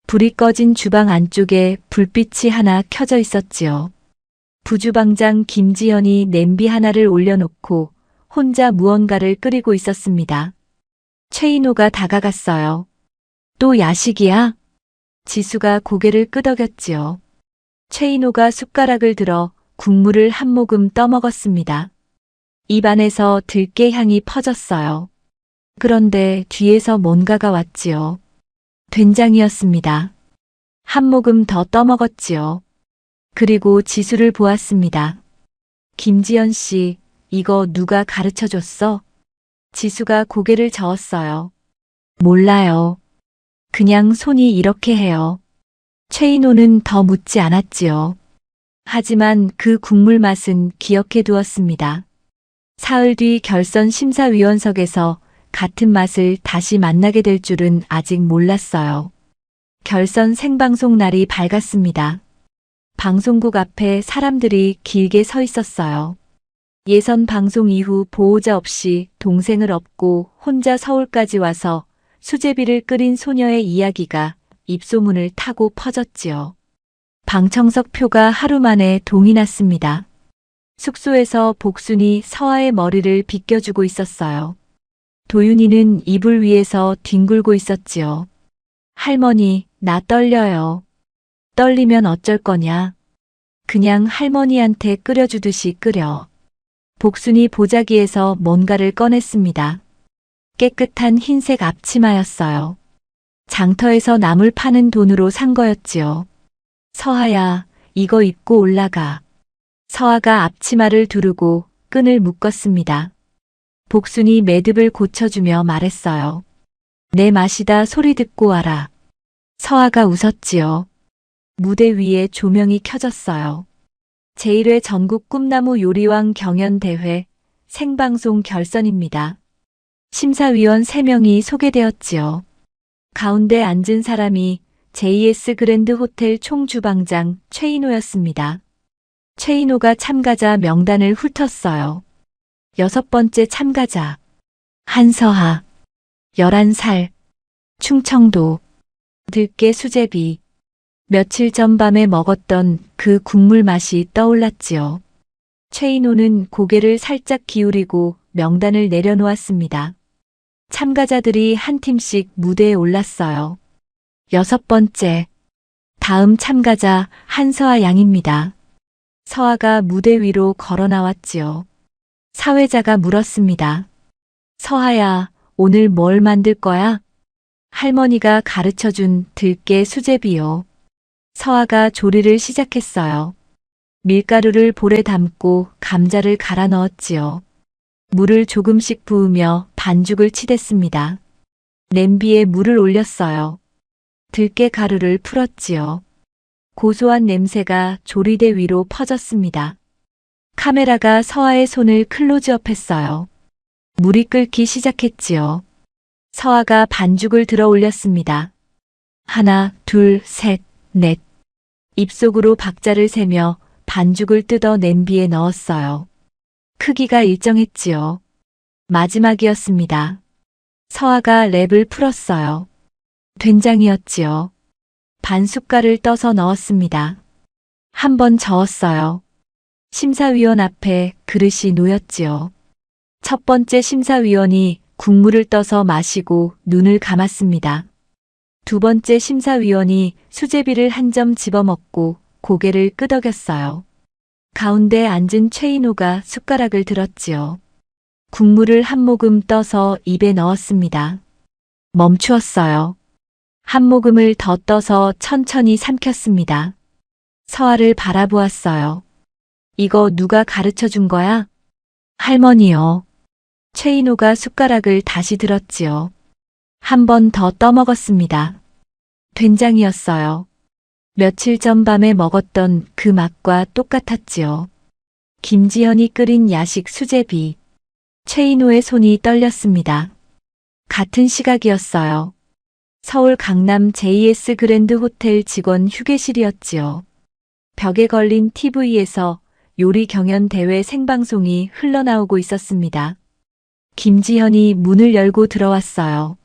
불이 꺼진 주방 안쪽에 불빛이 하나 켜져 있었지요. 부주방장 김지연이 냄비 하나를 올려놓고 혼자 무언가를 끓이고 있었습니다. 최인호가 다가갔어요. 또 야식이야? 지수가 고개를 끄덕였지요. 최인호가 숟가락을 들어 국물을 한 모금 떠먹었습니다. 입안에서 들깨 향이 퍼졌어요. 그런데 뒤에서 뭔가가 왔지요. 된장이었습니다. 한 모금 더 떠먹었지요. 그리고 지수를 보았습니다. 김지연 씨, 이거 누가 가르쳐 줬어? 지수가 고개를 저었어요. 몰라요. 그냥 손이 이렇게 해요. 최인호는 더 묻지 않았지요. 하지만 그 국물 맛은 기억해 두었습니다. 사흘 뒤 결선 심사위원석에서 같은 맛을 다시 만나게 될 줄은 아직 몰랐어요. 결선 생방송 날이 밝았습니다. 방송국 앞에 사람들이 길게 서 있었어요. 예선 방송 이후 보호자 없이 동생을 업고 혼자 서울까지 와서 수제비를 끓인 소녀의 이야기가 입소문을 타고 퍼졌지요. 방청석 표가 하루 만에 동이 났습니다. 숙소에서 복순이 서아의 머리를 빗겨주고 있었어요. 도윤이는 이불 위에서 뒹굴고 있었지요. 할머니, 나 떨려요. 떨리면 어쩔 거냐? 그냥 할머니한테 끓여주듯이 끓여. 복순이 보자기에서 뭔가를 꺼냈습니다. 깨끗한 흰색 앞치마였어요. 장터에서 나물 파는 돈으로 산 거였지요. 서아야, 이거 입고 올라가. 서아가 앞치마를 두르고 끈을 묶었습니다. 복순이 매듭을 고쳐주며 말했어요. 내 맛이다 소리 듣고 와라. 서아가 웃었지요. 무대 위에 조명이 켜졌어요. 제1회 전국 꿈나무 요리왕 경연대회 생방송 결선입니다. 심사위원 3명이 소개되었지요. 가운데 앉은 사람이 JS 그랜드 호텔 총주방장 최인호였습니다. 최인호가 참가자 명단을 훑었어요. 6번째 참가자 한서하 11살 충청도. 들깨 수제비. 며칠 전 밤에 먹었던 그 국물 맛이 떠올랐지요. 최인호는 고개를 살짝 기울이고 명단을 내려놓았습니다. 참가자들이 한 팀씩 무대에 올랐어요. 6번째. 다음 참가자 한서아 양입니다. 서아가 무대 위로 걸어 나왔지요. 사회자가 물었습니다. 서아야, 오늘 뭘 만들 거야? 할머니가 가르쳐준 들깨 수제비요. 서아가 조리를 시작했어요. 밀가루를 볼에 담고 감자를 갈아 넣었지요. 물을 조금씩 부으며 반죽을 치댔습니다. 냄비에 물을 올렸어요. 들깨 가루를 풀었지요. 고소한 냄새가 조리대 위로 퍼졌습니다. 카메라가 서아의 손을 클로즈업했어요. 물이 끓기 시작했지요. 서아가 반죽을 들어 올렸습니다. 하나, 둘, 셋, 넷. 입속으로 박자를 세며 반죽을 뜯어 냄비에 넣었어요. 크기가 일정했지요. 마지막이었습니다. 서아가 랩을 풀었어요. 된장이었지요. 반 숟갈을 떠서 넣었습니다. 한 번 저었어요. 심사위원 앞에 그릇이 놓였지요. 첫 번째 심사위원이 국물을 떠서 마시고 눈을 감았습니다. 두 번째 심사위원이 수제비를 한 점 집어먹고 고개를 끄덕였어요. 가운데 앉은 최인호가 숟가락을 들었지요. 국물을 한 모금 떠서 입에 넣었습니다. 멈추었어요. 한 모금을 더 떠서 천천히 삼켰습니다. 서아를 바라보았어요. 이거 누가 가르쳐 준 거야? 할머니요. 최인호가 숟가락을 다시 들었지요. 한 번 더 떠먹었습니다. 된장이었어요. 며칠 전 밤에 먹었던 그 맛과 똑같았지요. 김지현이 끓인 야식 수제비. 최인호의 손이 떨렸습니다. 같은 시각이었어요. 서울 강남 JS 그랜드 호텔 직원 휴게실이었지요. 벽에 걸린 TV에서 요리 경연 대회 생방송이 흘러나오고 있었습니다. 김지현이 문을 열고 들어왔어요.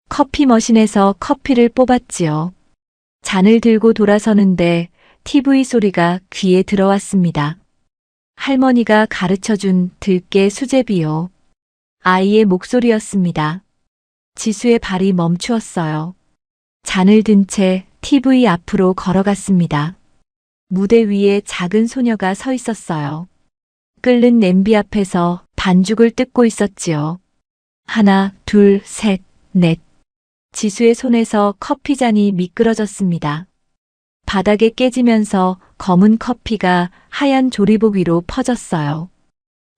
커피 머신에서 커피를 뽑았지요. 잔을 들고 돌아서는데 TV 소리가 귀에 들어왔습니다. 할머니가 가르쳐준 들깨 수제비요. 아이의 목소리였습니다. 지수의 발이 멈추었어요. 잔을 든 채 TV 앞으로 걸어갔습니다. 무대 위에 작은 소녀가 서 있었어요. 끓는 냄비 앞에서 반죽을 뜯고 있었지요. 하나, 둘, 셋, 넷. 지수의 손에서 커피잔이 미끄러졌습니다. 바닥에 깨지면서 검은 커피가 하얀 조리복 위로 퍼졌어요.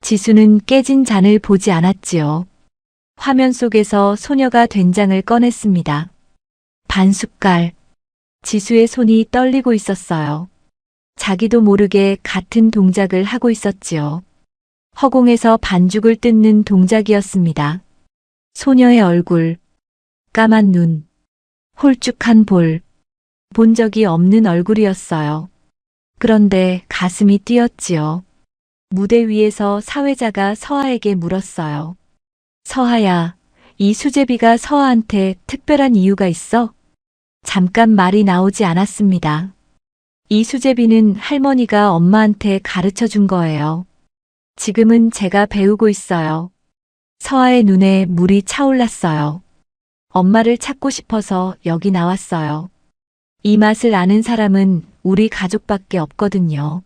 지수는 깨진 잔을 보지 않았지요. 화면 속에서 소녀가 된장을 꺼냈습니다. 반 숟갈. 지수의 손이 떨리고 있었어요. 자기도 모르게 같은 동작을 하고 있었지요. 허공에서 반죽을 뜯는 동작이었습니다. 소녀의 얼굴, 까만 눈, 홀쭉한 볼, 본 적이 없는 얼굴이었어요. 그런데 가슴이 뛰었지요. 무대 위에서 사회자가 서아에게 물었어요. 서아야, 이 수제비가 서아한테 특별한 이유가 있어? 잠깐 말이 나오지 않았습니다. 이 수제비는 할머니가 엄마한테 가르쳐 준 거예요. 지금은 제가 배우고 있어요. 서아의 눈에 물이 차올랐어요. 엄마를 찾고 싶어서 여기 나왔어요. 이 맛을 아는 사람은 우리 가족밖에 없거든요.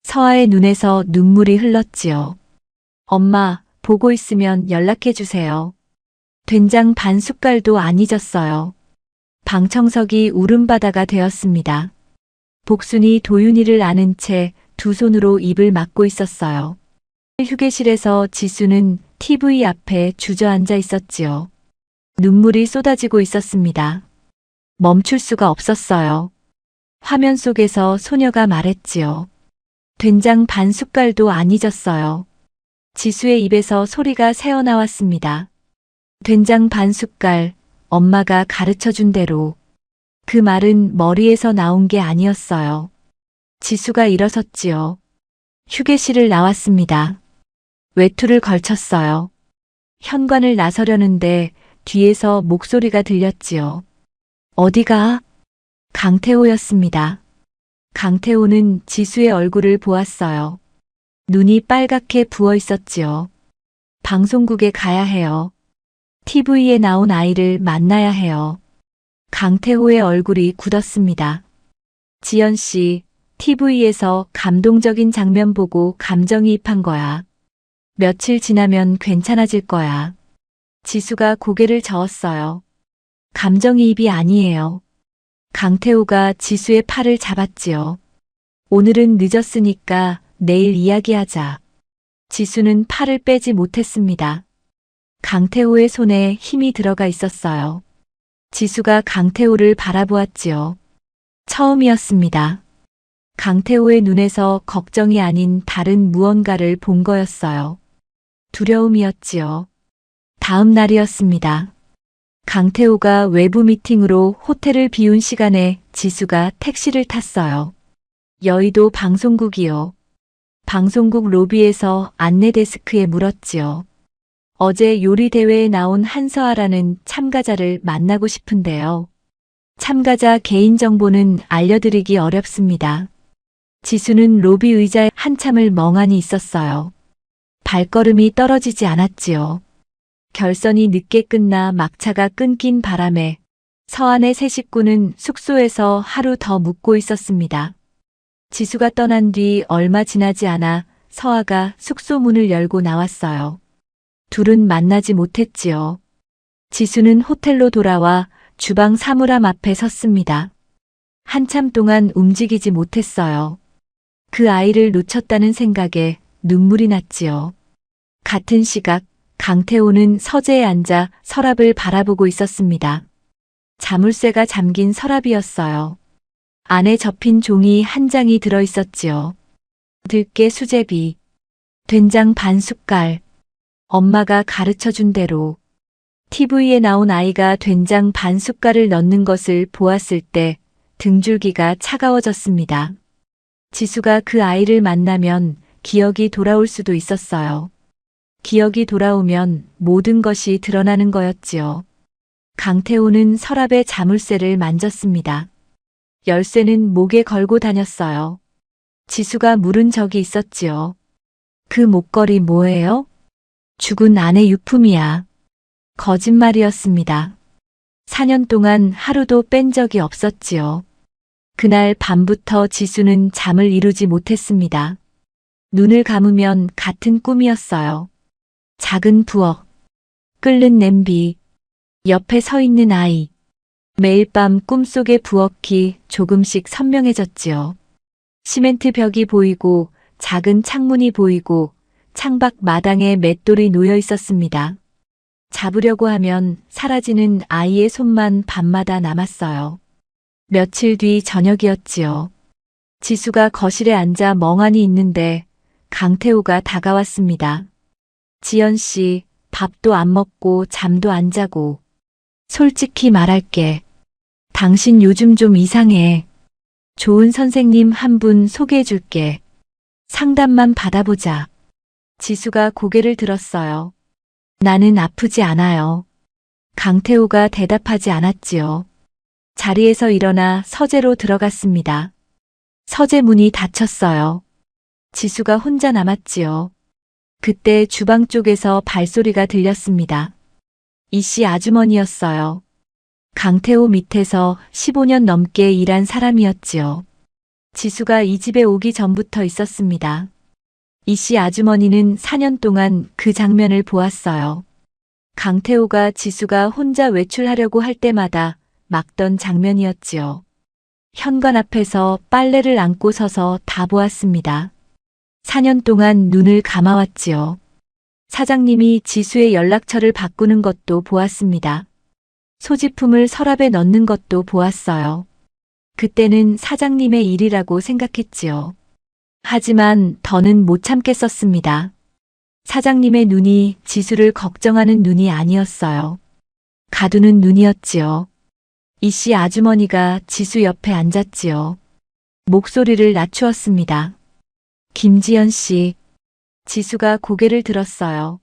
서아의 눈에서 눈물이 흘렀지요. 엄마, 보고 있으면 연락해 주세요. 된장 반 숟갈도 안 잊었어요. 방청석이 울음바다가 되었습니다. 복순이 도윤이를 안은 채 두 손으로 입을 막고 있었어요. 휴게실에서 지수는 TV 앞에 주저앉아 있었지요. 눈물이 쏟아지고 있었습니다. 멈출 수가 없었어요. 화면 속에서 소녀가 말했지요. 된장 반 숟갈도 안 잊었어요. 지수의 입에서 소리가 새어나왔습니다. 된장 반 숟갈, 엄마가 가르쳐준 대로. 그 말은 머리에서 나온 게 아니었어요. 지수가 일어섰지요. 휴게실을 나왔습니다. 외투를 걸쳤어요. 현관을 나서려는데 뒤에서 목소리가 들렸지요. 어디가? 강태호였습니다. 강태호는 지수의 얼굴을 보았어요. 눈이 빨갛게 부어 있었지요. 방송국에 가야 해요. TV에 나온 아이를 만나야 해요. 강태호의 얼굴이 굳었습니다. 지연 씨, TV에서 감동적인 장면 보고 감정이입한 거야. 며칠 지나면 괜찮아질 거야. 지수가 고개를 저었어요. 감정이입이 아니에요. 강태호가 지수의 팔을 잡았지요. 오늘은 늦었으니까 내일 이야기하자. 지수는 팔을 빼지 못했습니다. 강태호의 손에 힘이 들어가 있었어요. 지수가 강태호를 바라보았지요. 처음이었습니다. 강태호의 눈에서 걱정이 아닌 다른 무언가를 본 거였어요. 두려움이었지요. 다음 날이었습니다. 강태호가 외부 미팅으로 호텔을 비운 시간에 지수가 택시를 탔어요. 여의도 방송국이요. 방송국 로비에서 안내 데스크에 물었지요. 어제 요리 대회에 나온 한서아라는 참가자를 만나고 싶은데요. 참가자 개인정보는 알려드리기 어렵습니다. 지수는 로비 의자에 한참을 멍하니 있었어요. 발걸음이 떨어지지 않았지요. 결선이 늦게 끝나 막차가 끊긴 바람에 서한의 세 식구는 숙소에서 하루 더 묵고 있었습니다. 지수가 떠난 뒤 얼마 지나지 않아 서아가 숙소 문을 열고 나왔어요. 둘은 만나지 못했지요. 지수는 호텔로 돌아와 주방 사물함 앞에 섰습니다. 한참 동안 움직이지 못했어요. 그 아이를 놓쳤다는 생각에 눈물이 났지요. 같은 시각 강태호는 서재에 앉아 서랍을 바라보고 있었습니다. 자물쇠가 잠긴 서랍이었어요. 안에 접힌 종이 한 장이 들어 있었지요. 들깨 수제비, 된장 반 숟갈, 엄마가 가르쳐준 대로. TV에 나온 아이가 된장 반 숟갈을 넣는 것을 보았을 때 등줄기가 차가워졌습니다. 지수가 그 아이를 만나면 기억이 돌아올 수도 있었어요. 기억이 돌아오면 모든 것이 드러나는 거였지요. 강태호는 서랍의 자물쇠를 만졌습니다. 열쇠는 목에 걸고 다녔어요. 지수가 물은 적이 있었지요. 그 목걸이 뭐예요? 죽은 아내 유품이야. 거짓말이었습니다. 4년 동안 하루도 뺀 적이 없었지요. 그날 밤부터 지수는 잠을 이루지 못했습니다. 눈을 감으면 같은 꿈이었어요. 작은 부엌, 끓는 냄비, 옆에 서 있는 아이. 매일 밤 꿈속의 부엌이 조금씩 선명해졌지요. 시멘트 벽이 보이고 작은 창문이 보이고 창밖 마당에 맷돌이 놓여 있었습니다. 잡으려고 하면 사라지는 아이의 손만 밤마다 남았어요. 며칠 뒤 저녁이었지요. 지수가 거실에 앉아 멍하니 있는데 강태호가 다가왔습니다. 지연 씨, 밥도 안 먹고 잠도 안 자고. 솔직히 말할게. 당신 요즘 좀 이상해. 좋은 선생님 한 분 소개해 줄게. 상담만 받아보자. 지수가 고개를 들었어요. 나는 아프지 않아요. 강태호가 대답하지 않았지요. 자리에서 일어나 서재로 들어갔습니다. 서재 문이 닫혔어요. 지수가 혼자 남았지요. 그때 주방 쪽에서 발소리가 들렸습니다. 이씨 아주머니였어요. 강태호 밑에서 15년 넘게 일한 사람이었지요. 지수가 이 집에 오기 전부터 있었습니다. 이씨 아주머니는 4년 동안 그 장면을 보았어요. 강태호가 지수가 혼자 외출하려고 할 때마다 막던 장면이었지요. 현관 앞에서 빨래를 안고 서서 다 보았습니다. 4년 동안 눈을 감아왔지요. 사장님이 지수의 연락처를 바꾸는 것도 보았습니다. 소지품을 서랍에 넣는 것도 보았어요. 그때는 사장님의 일이라고 생각했지요. 하지만 더는 못 참겠었습니다. 사장님의 눈이 지수를 걱정하는 눈이 아니었어요. 가두는 눈이었지요. 이씨 아주머니가 지수 옆에 앉았지요. 목소리를 낮추었습니다. 김지연 씨. 지수가 고개를 들었어요.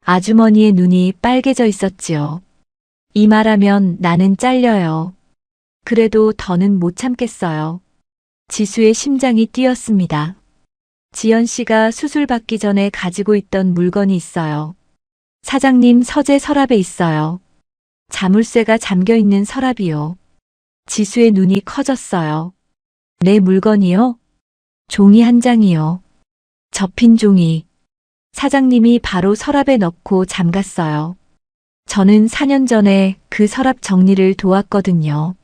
아주머니의 눈이 빨개져 있었지요. 이 말하면 나는 잘려요. 그래도 더는 못 참겠어요. 지수의 심장이 뛰었습니다. 지연 씨가 수술 받기 전에 가지고 있던 물건이 있어요. 사장님 서재 서랍에 있어요. 자물쇠가 잠겨 있는 서랍이요. 지수의 눈이 커졌어요. 내 물건이요? 종이 한 장이요. 접힌 종이. 사장님이 바로 서랍에 넣고 잠갔어요. 저는 4년 전에 그 서랍 정리를 도왔거든요.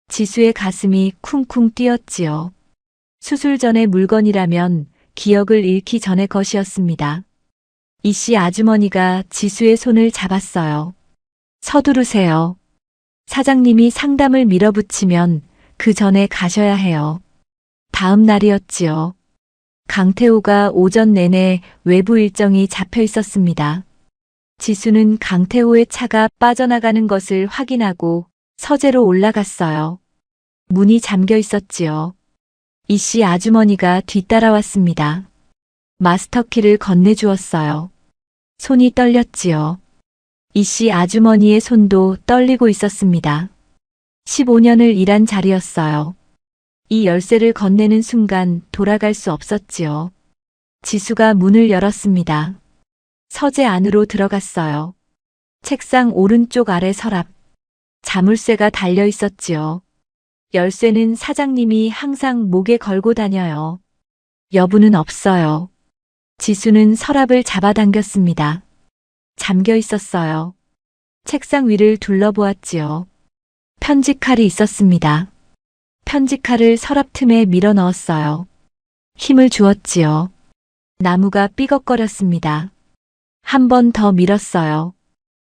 지수의 가슴이 쿵쿵 뛰었지요. 수술 전의 물건이라면 기억을 잃기 전의 것이었습니다. 이 씨 아주머니가 지수의 손을 잡았어요. 서두르세요. 사장님이 상담을 밀어붙이면 그 전에 가셔야 해요. 다음 날이었지요. 강태호가 오전 내내 외부 일정이 잡혀 있었습니다. 지수는 강태호의 차가 빠져나가는 것을 확인하고 서재로 올라갔어요. 문이 잠겨 있었지요. 이 씨 아주머니가 뒤따라왔습니다. 마스터키를 건네주었어요. 손이 떨렸지요. 이 씨 아주머니의 손도 떨리고 있었습니다. 15년을 일한 자리였어요. 이 열쇠를 건네는 순간 돌아갈 수 없었지요. 지수가 문을 열었습니다. 서재 안으로 들어갔어요. 책상 오른쪽 아래 서랍. 자물쇠가 달려 있었지요. 열쇠는 사장님이 항상 목에 걸고 다녀요. 여부는 없어요. 지수는 서랍을 잡아당겼습니다. 잠겨 있었어요. 책상 위를 둘러보았지요. 편지칼이 있었습니다. 편지칼을 서랍 틈에 밀어 넣었어요. 힘을 주었지요. 나무가 삐걱거렸습니다. 한 번 더 밀었어요.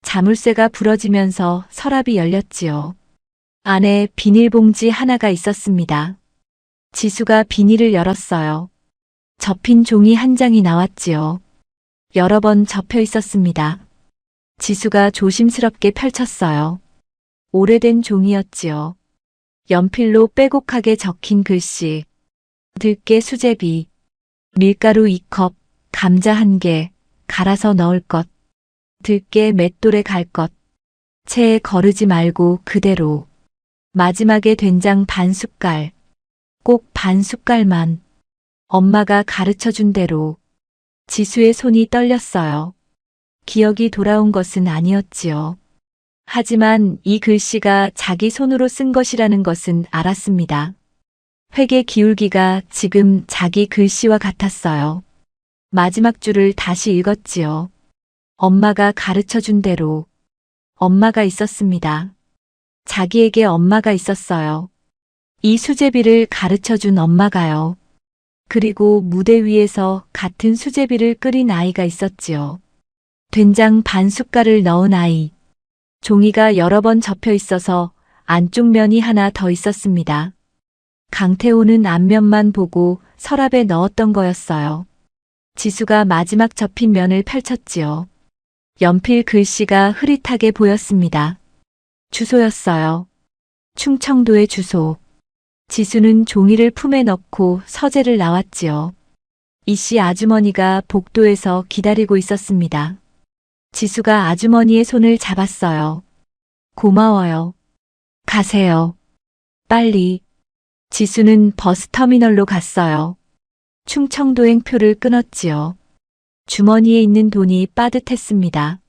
자물쇠가 부러지면서 서랍이 열렸지요. 안에 비닐봉지 하나가 있었습니다. 지수가 비닐을 열었어요. 접힌 종이 한 장이 나왔지요. 여러 번 접혀 있었습니다. 지수가 조심스럽게 펼쳤어요. 오래된 종이였지요. 연필로 빼곡하게 적힌 글씨. 들깨 수제비. 밀가루 2컵, 감자 1개, 갈아서 넣을 것. 들깨 맷돌에 갈 것. 체에 거르지 말고 그대로. 마지막에 된장 반 숟갈. 꼭 반 숟갈만. 엄마가 가르쳐준 대로. 지수의 손이 떨렸어요. 기억이 돌아온 것은 아니었지요. 하지만 이 글씨가 자기 손으로 쓴 것이라는 것은 알았습니다. 회계 기울기가 지금 자기 글씨와 같았어요. 마지막 줄을 다시 읽었지요. 엄마가 가르쳐준 대로. 엄마가 있었습니다. 자기에게 엄마가 있었어요. 이 수제비를 가르쳐준 엄마가요. 그리고 무대 위에서 같은 수제비를 끓인 아이가 있었지요. 된장 반 숟갈을 넣은 아이. 종이가 여러 번 접혀 있어서 안쪽 면이 하나 더 있었습니다. 강태호는 앞면만 보고 서랍에 넣었던 거였어요. 지수가 마지막 접힌 면을 펼쳤지요. 연필 글씨가 흐릿하게 보였습니다. 주소였어요. 충청도의 주소. 지수는 종이를 품에 넣고 서재를 나왔지요. 이 씨 아주머니가 복도에서 기다리고 있었습니다. 지수가 아주머니의 손을 잡았어요. 고마워요. 가세요. 빨리. 지수는 버스터미널로 갔어요. 충청도행 표를 끊었지요. 주머니에 있는 돈이 빠듯했습니다.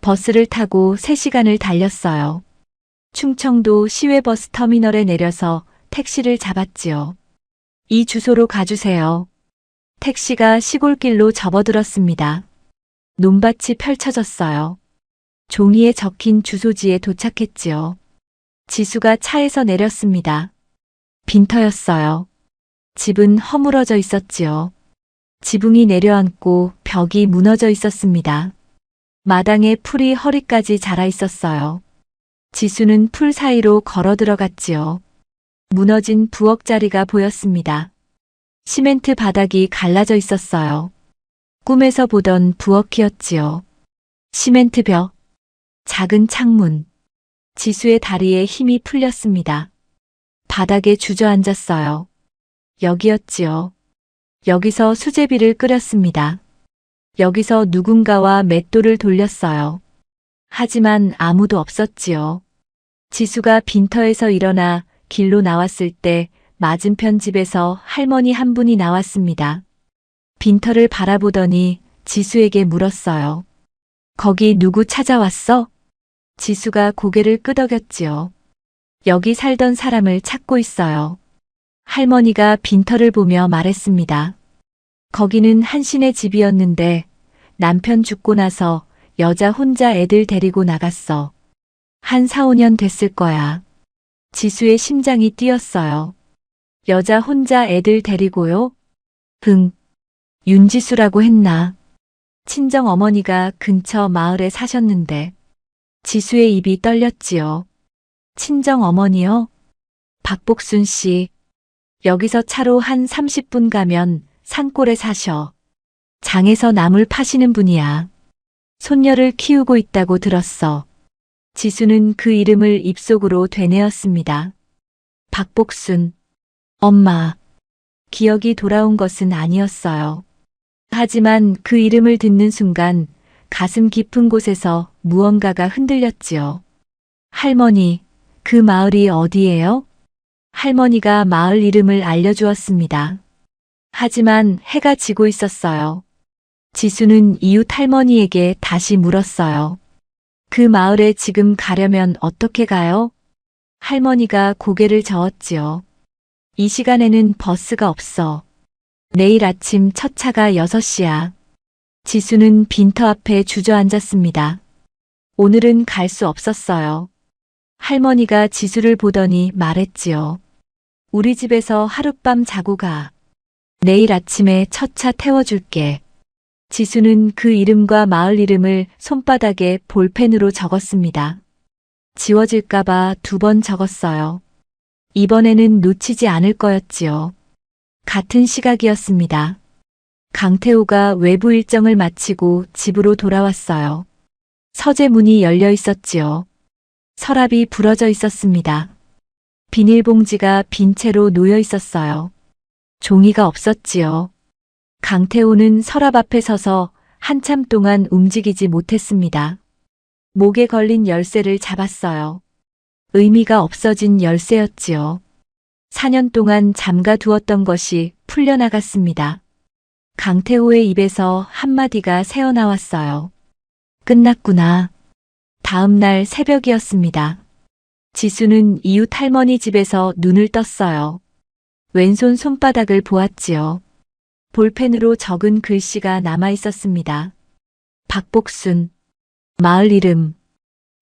버스를 타고 3시간을 달렸어요. 충청도 시외버스 터미널에 내려서 택시를 잡았지요. 이 주소로 가주세요. 택시가 시골길로 접어들었습니다. 논밭이 펼쳐졌어요. 종이에 적힌 주소지에 도착했지요. 지수가 차에서 내렸습니다. 빈터였어요. 집은 허물어져 있었지요. 지붕이 내려앉고 벽이 무너져 있었습니다. 마당에 풀이 허리까지 자라 있었어요. 지수는 풀 사이로 걸어 들어갔지요. 무너진 부엌자리가 보였습니다. 시멘트 바닥이 갈라져 있었어요. 꿈에서 보던 부엌이었지요. 시멘트 벽, 작은 창문. 지수의 다리에 힘이 풀렸습니다. 바닥에 주저앉았어요. 여기였지요. 여기서 수제비를 끓였습니다. 여기서 누군가와 맷돌을 돌렸어요. 하지만 아무도 없었지요. 지수가 빈터에서 일어나 길로 나왔을 때 맞은편 집에서 할머니 한 분이 나왔습니다. 빈터를 바라보더니 지수에게 물었어요. 거기 누구 찾아왔어? 지수가 고개를 끄덕였지요. 여기 살던 사람을 찾고 있어요. 할머니가 빈터를 보며 말했습니다. 거기는 한신의 집이었는데 남편 죽고 나서 여자 혼자 애들 데리고 나갔어. 한 4, 5년 됐을 거야. 지수의 심장이 뛰었어요. 여자 혼자 애들 데리고요? 응. 윤지수라고 했나? 친정 어머니가 근처 마을에 사셨는데 지수의 입이 떨렸지요. 친정 어머니요? 박복순 씨. 여기서 차로 한 30분 가면 산골에 사셔. 장에서 나물 파시는 분이야. 손녀를 키우고 있다고 들었어. 지수는 그 이름을 입속으로 되뇌었습니다. 박복순. 엄마. 기억이 돌아온 것은 아니었어요. 하지만 그 이름을 듣는 순간 가슴 깊은 곳에서 무언가가 흔들렸지요. 할머니, 그 마을이 어디예요? 할머니가 마을 이름을 알려주었습니다. 하지만 해가 지고 있었어요. 지수는 이웃 할머니에게 다시 물었어요. 그 마을에 지금 가려면 어떻게 가요? 할머니가 고개를 저었지요. 이 시간에는 버스가 없어. 내일 아침 첫 차가 6시야. 지수는 빈터 앞에 주저앉았습니다. 오늘은 갈 수 없었어요. 할머니가 지수를 보더니 말했지요. 우리 집에서 하룻밤 자고 가. 내일 아침에 첫 차 태워줄게. 지수는 그 이름과 마을 이름을 손바닥에 볼펜으로 적었습니다. 지워질까봐 2번 적었어요. 이번에는 놓치지 않을 거였지요. 같은 시각이었습니다. 강태호가 외부 일정을 마치고 집으로 돌아왔어요. 서재 문이 열려 있었지요. 서랍이 부러져 있었습니다. 비닐봉지가 빈 채로 놓여 있었어요. 종이가 없었지요. 강태호는 서랍 앞에 서서 한참 동안 움직이지 못했습니다. 목에 걸린 열쇠를 잡았어요. 의미가 없어진 열쇠였지요. 4년 동안 잠가 두었던 것이 풀려나갔습니다. 강태호의 입에서 한마디가 새어나왔어요. 끝났구나. 다음 날 새벽이었습니다. 지수는 이웃 할머니 집에서 눈을 떴어요. 왼손 손바닥을 보았지요. 볼펜으로 적은 글씨가 남아 있었습니다. 박복순. 마을 이름.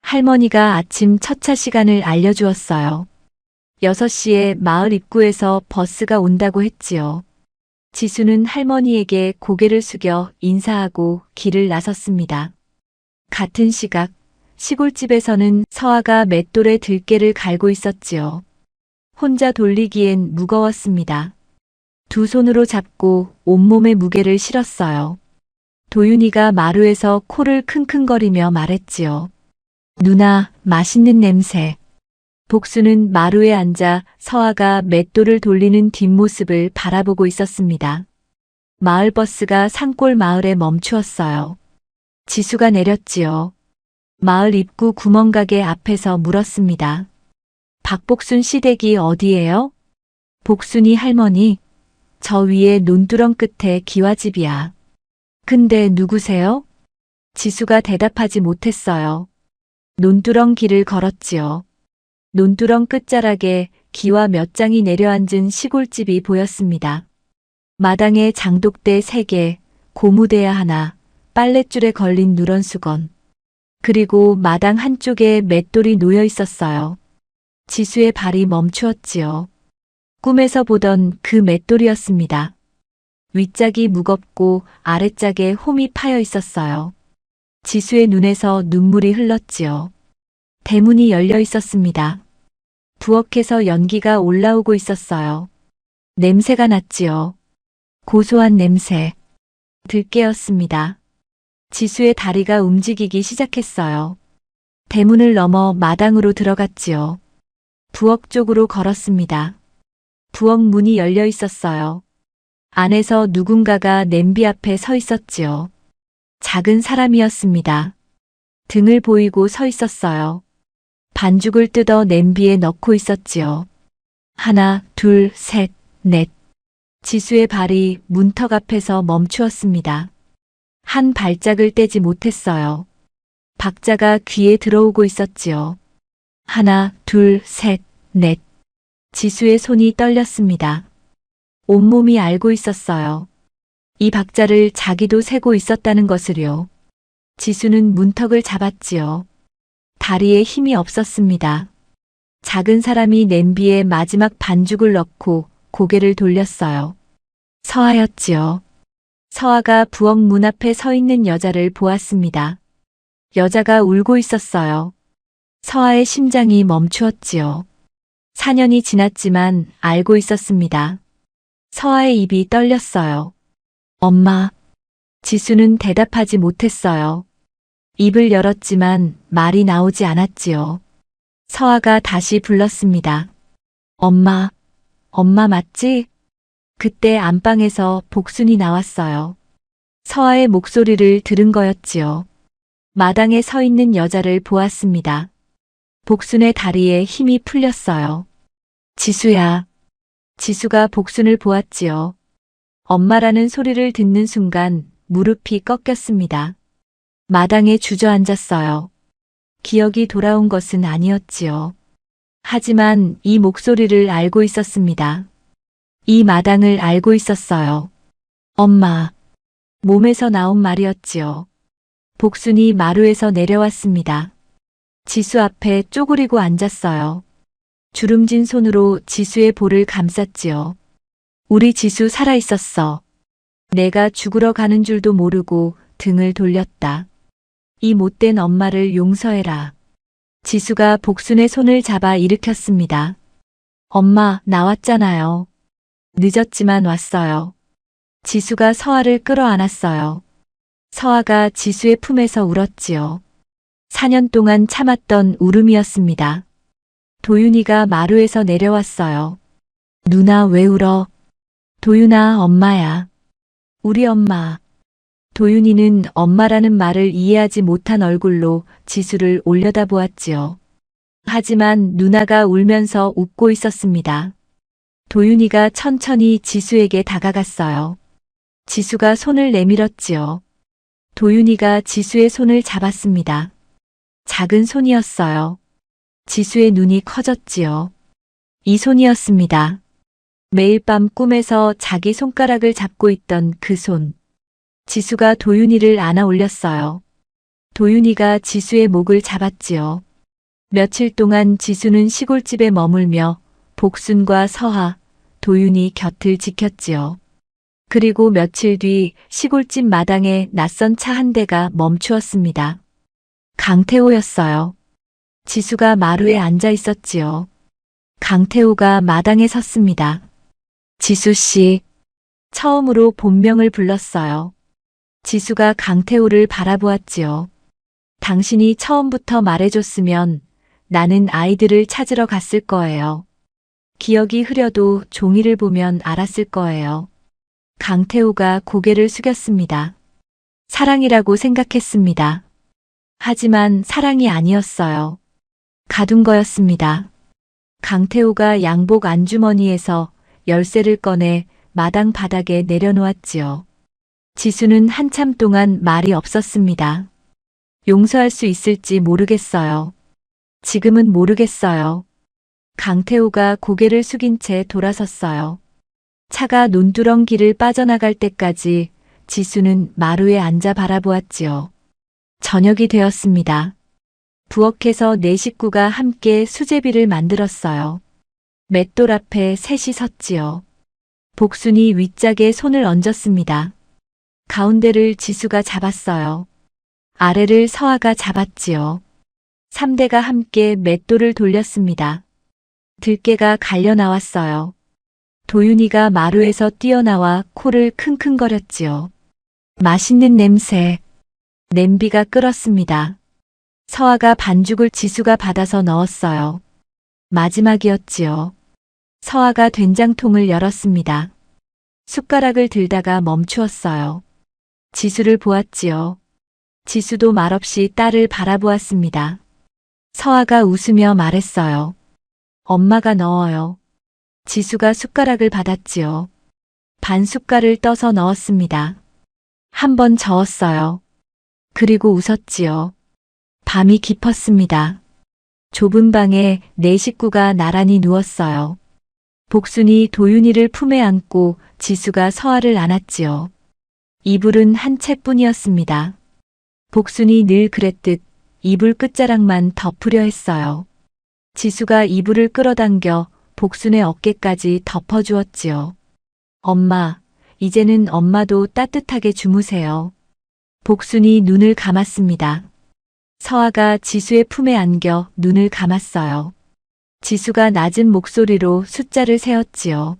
할머니가 아침 첫 차 시간을 알려주었어요. 6시에 마을 입구에서 버스가 온다고 했지요. 지수는 할머니에게 고개를 숙여 인사하고 길을 나섰습니다. 같은 시각, 시골집에서는 서아가 맷돌에 들깨를 갈고 있었지요. 혼자 돌리기엔 무거웠습니다. 2 손으로 잡고 온몸의 무게를 실었어요. 도윤이가 마루에서 코를 킁킁거리며 말했지요. 누나, 맛있는 냄새. 복수는 마루에 앉아 서아가 맷돌을 돌리는 뒷모습을 바라보고 있었습니다. 마을 버스가 산골 마을에 멈추었어요. 지수가 내렸지요. 마을 입구 구멍가게 앞에서 물었습니다. 박복순 시댁이 어디예요? 복순이 할머니. 저 위에 논두렁 끝에 기와집이야. 근데 누구세요? 지수가 대답하지 못했어요. 논두렁 길을 걸었지요. 논두렁 끝자락에 기와 몇 장이 내려앉은 시골집이 보였습니다. 마당에 장독대 3개, 고무대야 하나, 빨랫줄에 걸린 누런 수건. 그리고 마당 한쪽에 맷돌이 놓여 있었어요. 지수의 발이 멈추었지요. 꿈에서 보던 그 맷돌이었습니다. 윗짝이 무겁고 아랫짝에 홈이 파여 있었어요. 지수의 눈에서 눈물이 흘렀지요. 대문이 열려 있었습니다. 부엌에서 연기가 올라오고 있었어요. 냄새가 났지요. 고소한 냄새. 들깨였습니다. 지수의 다리가 움직이기 시작했어요. 대문을 넘어 마당으로 들어갔지요. 부엌 쪽으로 걸었습니다. 부엌 문이 열려 있었어요. 안에서 누군가가 냄비 앞에 서 있었지요. 작은 사람이었습니다. 등을 보이고 서 있었어요. 반죽을 뜯어 냄비에 넣고 있었지요. 하나, 둘, 셋, 넷. 지수의 발이 문턱 앞에서 멈추었습니다. 한 발짝을 떼지 못했어요. 박자가 귀에 들어오고 있었지요. 하나, 둘, 셋, 넷. 지수의 손이 떨렸습니다. 온몸이 알고 있었어요. 이 박자를 자기도 세고 있었다는 것을요. 지수는 문턱을 잡았지요. 다리에 힘이 없었습니다. 작은 사람이 냄비에 마지막 반죽을 넣고 고개를 돌렸어요. 서아였지요. 서아가 부엌 문 앞에 서 있는 여자를 보았습니다. 여자가 울고 있었어요. 서아의 심장이 멈추었지요. 4년이 지났지만 알고 있었습니다. 서아의 입이 떨렸어요. 엄마. 지수는 대답하지 못했어요. 입을 열었지만 말이 나오지 않았지요. 서아가 다시 불렀습니다. 엄마. 엄마 맞지? 그때 안방에서 복순이 나왔어요. 서아의 목소리를 들은 거였지요. 마당에 서 있는 여자를 보았습니다. 복순의 다리에 힘이 풀렸어요. 지수야. 지수가 복순을 보았지요. 엄마라는 소리를 듣는 순간 무릎이 꺾였습니다. 마당에 주저앉았어요. 기억이 돌아온 것은 아니었지요. 하지만 이 목소리를 알고 있었습니다. 이 마당을 알고 있었어요. 엄마. 몸에서 나온 말이었지요. 복순이 마루에서 내려왔습니다. 지수 앞에 쪼그리고 앉았어요. 주름진 손으로 지수의 볼을 감쌌지요. 우리 지수 살아있었어. 내가 죽으러 가는 줄도 모르고 등을 돌렸다. 이 못된 엄마를 용서해라. 지수가 복순의 손을 잡아 일으켰습니다. 엄마, 나왔잖아요. 늦었지만 왔어요. 지수가 서아를 끌어안았어요. 서아가 지수의 품에서 울었지요. 4년 동안 참았던 울음이었습니다. 도윤이가 마루에서 내려왔어요. 누나 왜 울어? 도윤아, 엄마야. 우리 엄마. 도윤이는 엄마라는 말을 이해하지 못한 얼굴로 지수를 올려다보았지요. 하지만 누나가 울면서 웃고 있었습니다. 도윤이가 천천히 지수에게 다가갔어요. 지수가 손을 내밀었지요. 도윤이가 지수의 손을 잡았습니다. 작은 손이었어요. 지수의 눈이 커졌지요. 이 손이었습니다. 매일 밤 꿈에서 자기 손가락을 잡고 있던 그 손. 지수가 도윤이를 안아 올렸어요. 도윤이가 지수의 목을 잡았지요. 며칠 동안 지수는 시골집에 머물며 복순과 서하, 도윤이 곁을 지켰지요. 그리고 며칠 뒤 시골집 마당에 낯선 차 한 대가 멈추었습니다. 강태호였어요. 지수가 마루에 앉아 있었지요. 강태호가 마당에 섰습니다. 지수 씨. 처음으로 본명을 불렀어요. 지수가 강태호를 바라보았지요. 당신이 처음부터 말해줬으면 나는 아이들을 찾으러 갔을 거예요. 기억이 흐려도 종이를 보면 알았을 거예요. 강태호가 고개를 숙였습니다. 사랑이라고 생각했습니다. 하지만 사랑이 아니었어요. 가둔 거였습니다. 강태호가 양복 안주머니에서 열쇠를 꺼내 마당 바닥에 내려놓았지요. 지수는 한참 동안 말이 없었습니다. 용서할 수 있을지 모르겠어요. 지금은 모르겠어요. 강태호가 고개를 숙인 채 돌아섰어요. 차가 논두렁 길을 빠져나갈 때까지 지수는 마루에 앉아 바라보았지요. 저녁이 되었습니다. 부엌에서 네 식구가 함께 수제비를 만들었어요. 맷돌 앞에 셋이 섰지요. 복순이 윗짝에 손을 얹었습니다. 가운데를 지수가 잡았어요. 아래를 서아가 잡았지요. 3대가 함께 맷돌을 돌렸습니다. 들깨가 갈려 나왔어요. 도윤이가 마루에서 뛰어나와 코를 킁킁거렸지요. 맛있는 냄새. 냄비가 끓었습니다. 서아가 반죽을 지수가 받아서 넣었어요. 마지막이었지요. 서아가 된장통을 열었습니다. 숟가락을 들다가 멈추었어요. 지수를 보았지요. 지수도 말없이 딸을 바라보았습니다. 서아가 웃으며 말했어요. 엄마가 넣어요. 지수가 숟가락을 받았지요. 반 숟갈을 떠서 넣었습니다. 한 번 저었어요. 그리고 웃었지요. 밤이 깊었습니다. 좁은 방에 네 식구가 나란히 누웠어요. 복순이 도윤이를 품에 안고 지수가 서아를 안았지요. 이불은 한 채뿐이었습니다. 복순이 늘 그랬듯 이불 끝자락만 덮으려 했어요. 지수가 이불을 끌어당겨 복순의 어깨까지 덮어주었지요. 엄마, 이제는 엄마도 따뜻하게 주무세요. 복순이 눈을 감았습니다. 서아가 지수의 품에 안겨 눈을 감았어요. 지수가 낮은 목소리로 숫자를 세었지요.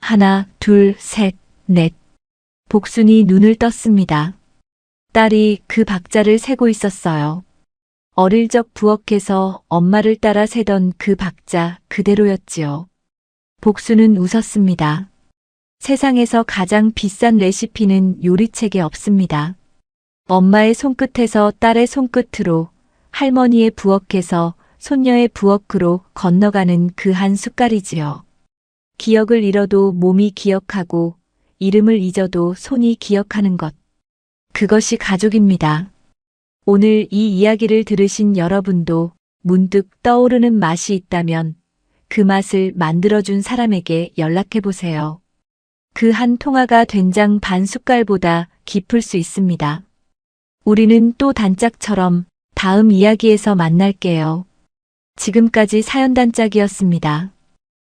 하나, 둘, 셋, 넷. 복순이 눈을 떴습니다. 딸이 그 박자를 세고 있었어요. 어릴 적 부엌에서 엄마를 따라 세던 그 박자 그대로였지요. 복순은 웃었습니다. 세상에서 가장 비싼 레시피는 요리책에 없습니다. 엄마의 손끝에서 딸의 손끝으로, 할머니의 부엌에서 손녀의 부엌으로 건너가는 그 한 숟갈이지요. 기억을 잃어도 몸이 기억하고 이름을 잊어도 손이 기억하는 것. 그것이 가족입니다. 오늘 이 이야기를 들으신 여러분도 문득 떠오르는 맛이 있다면 그 맛을 만들어준 사람에게 연락해 보세요. 그 한 통화가 된장 반 숟갈보다 깊을 수 있습니다. 우리는 또 단짝처럼 다음 이야기에서 만날게요. 지금까지 사연단짝이었습니다.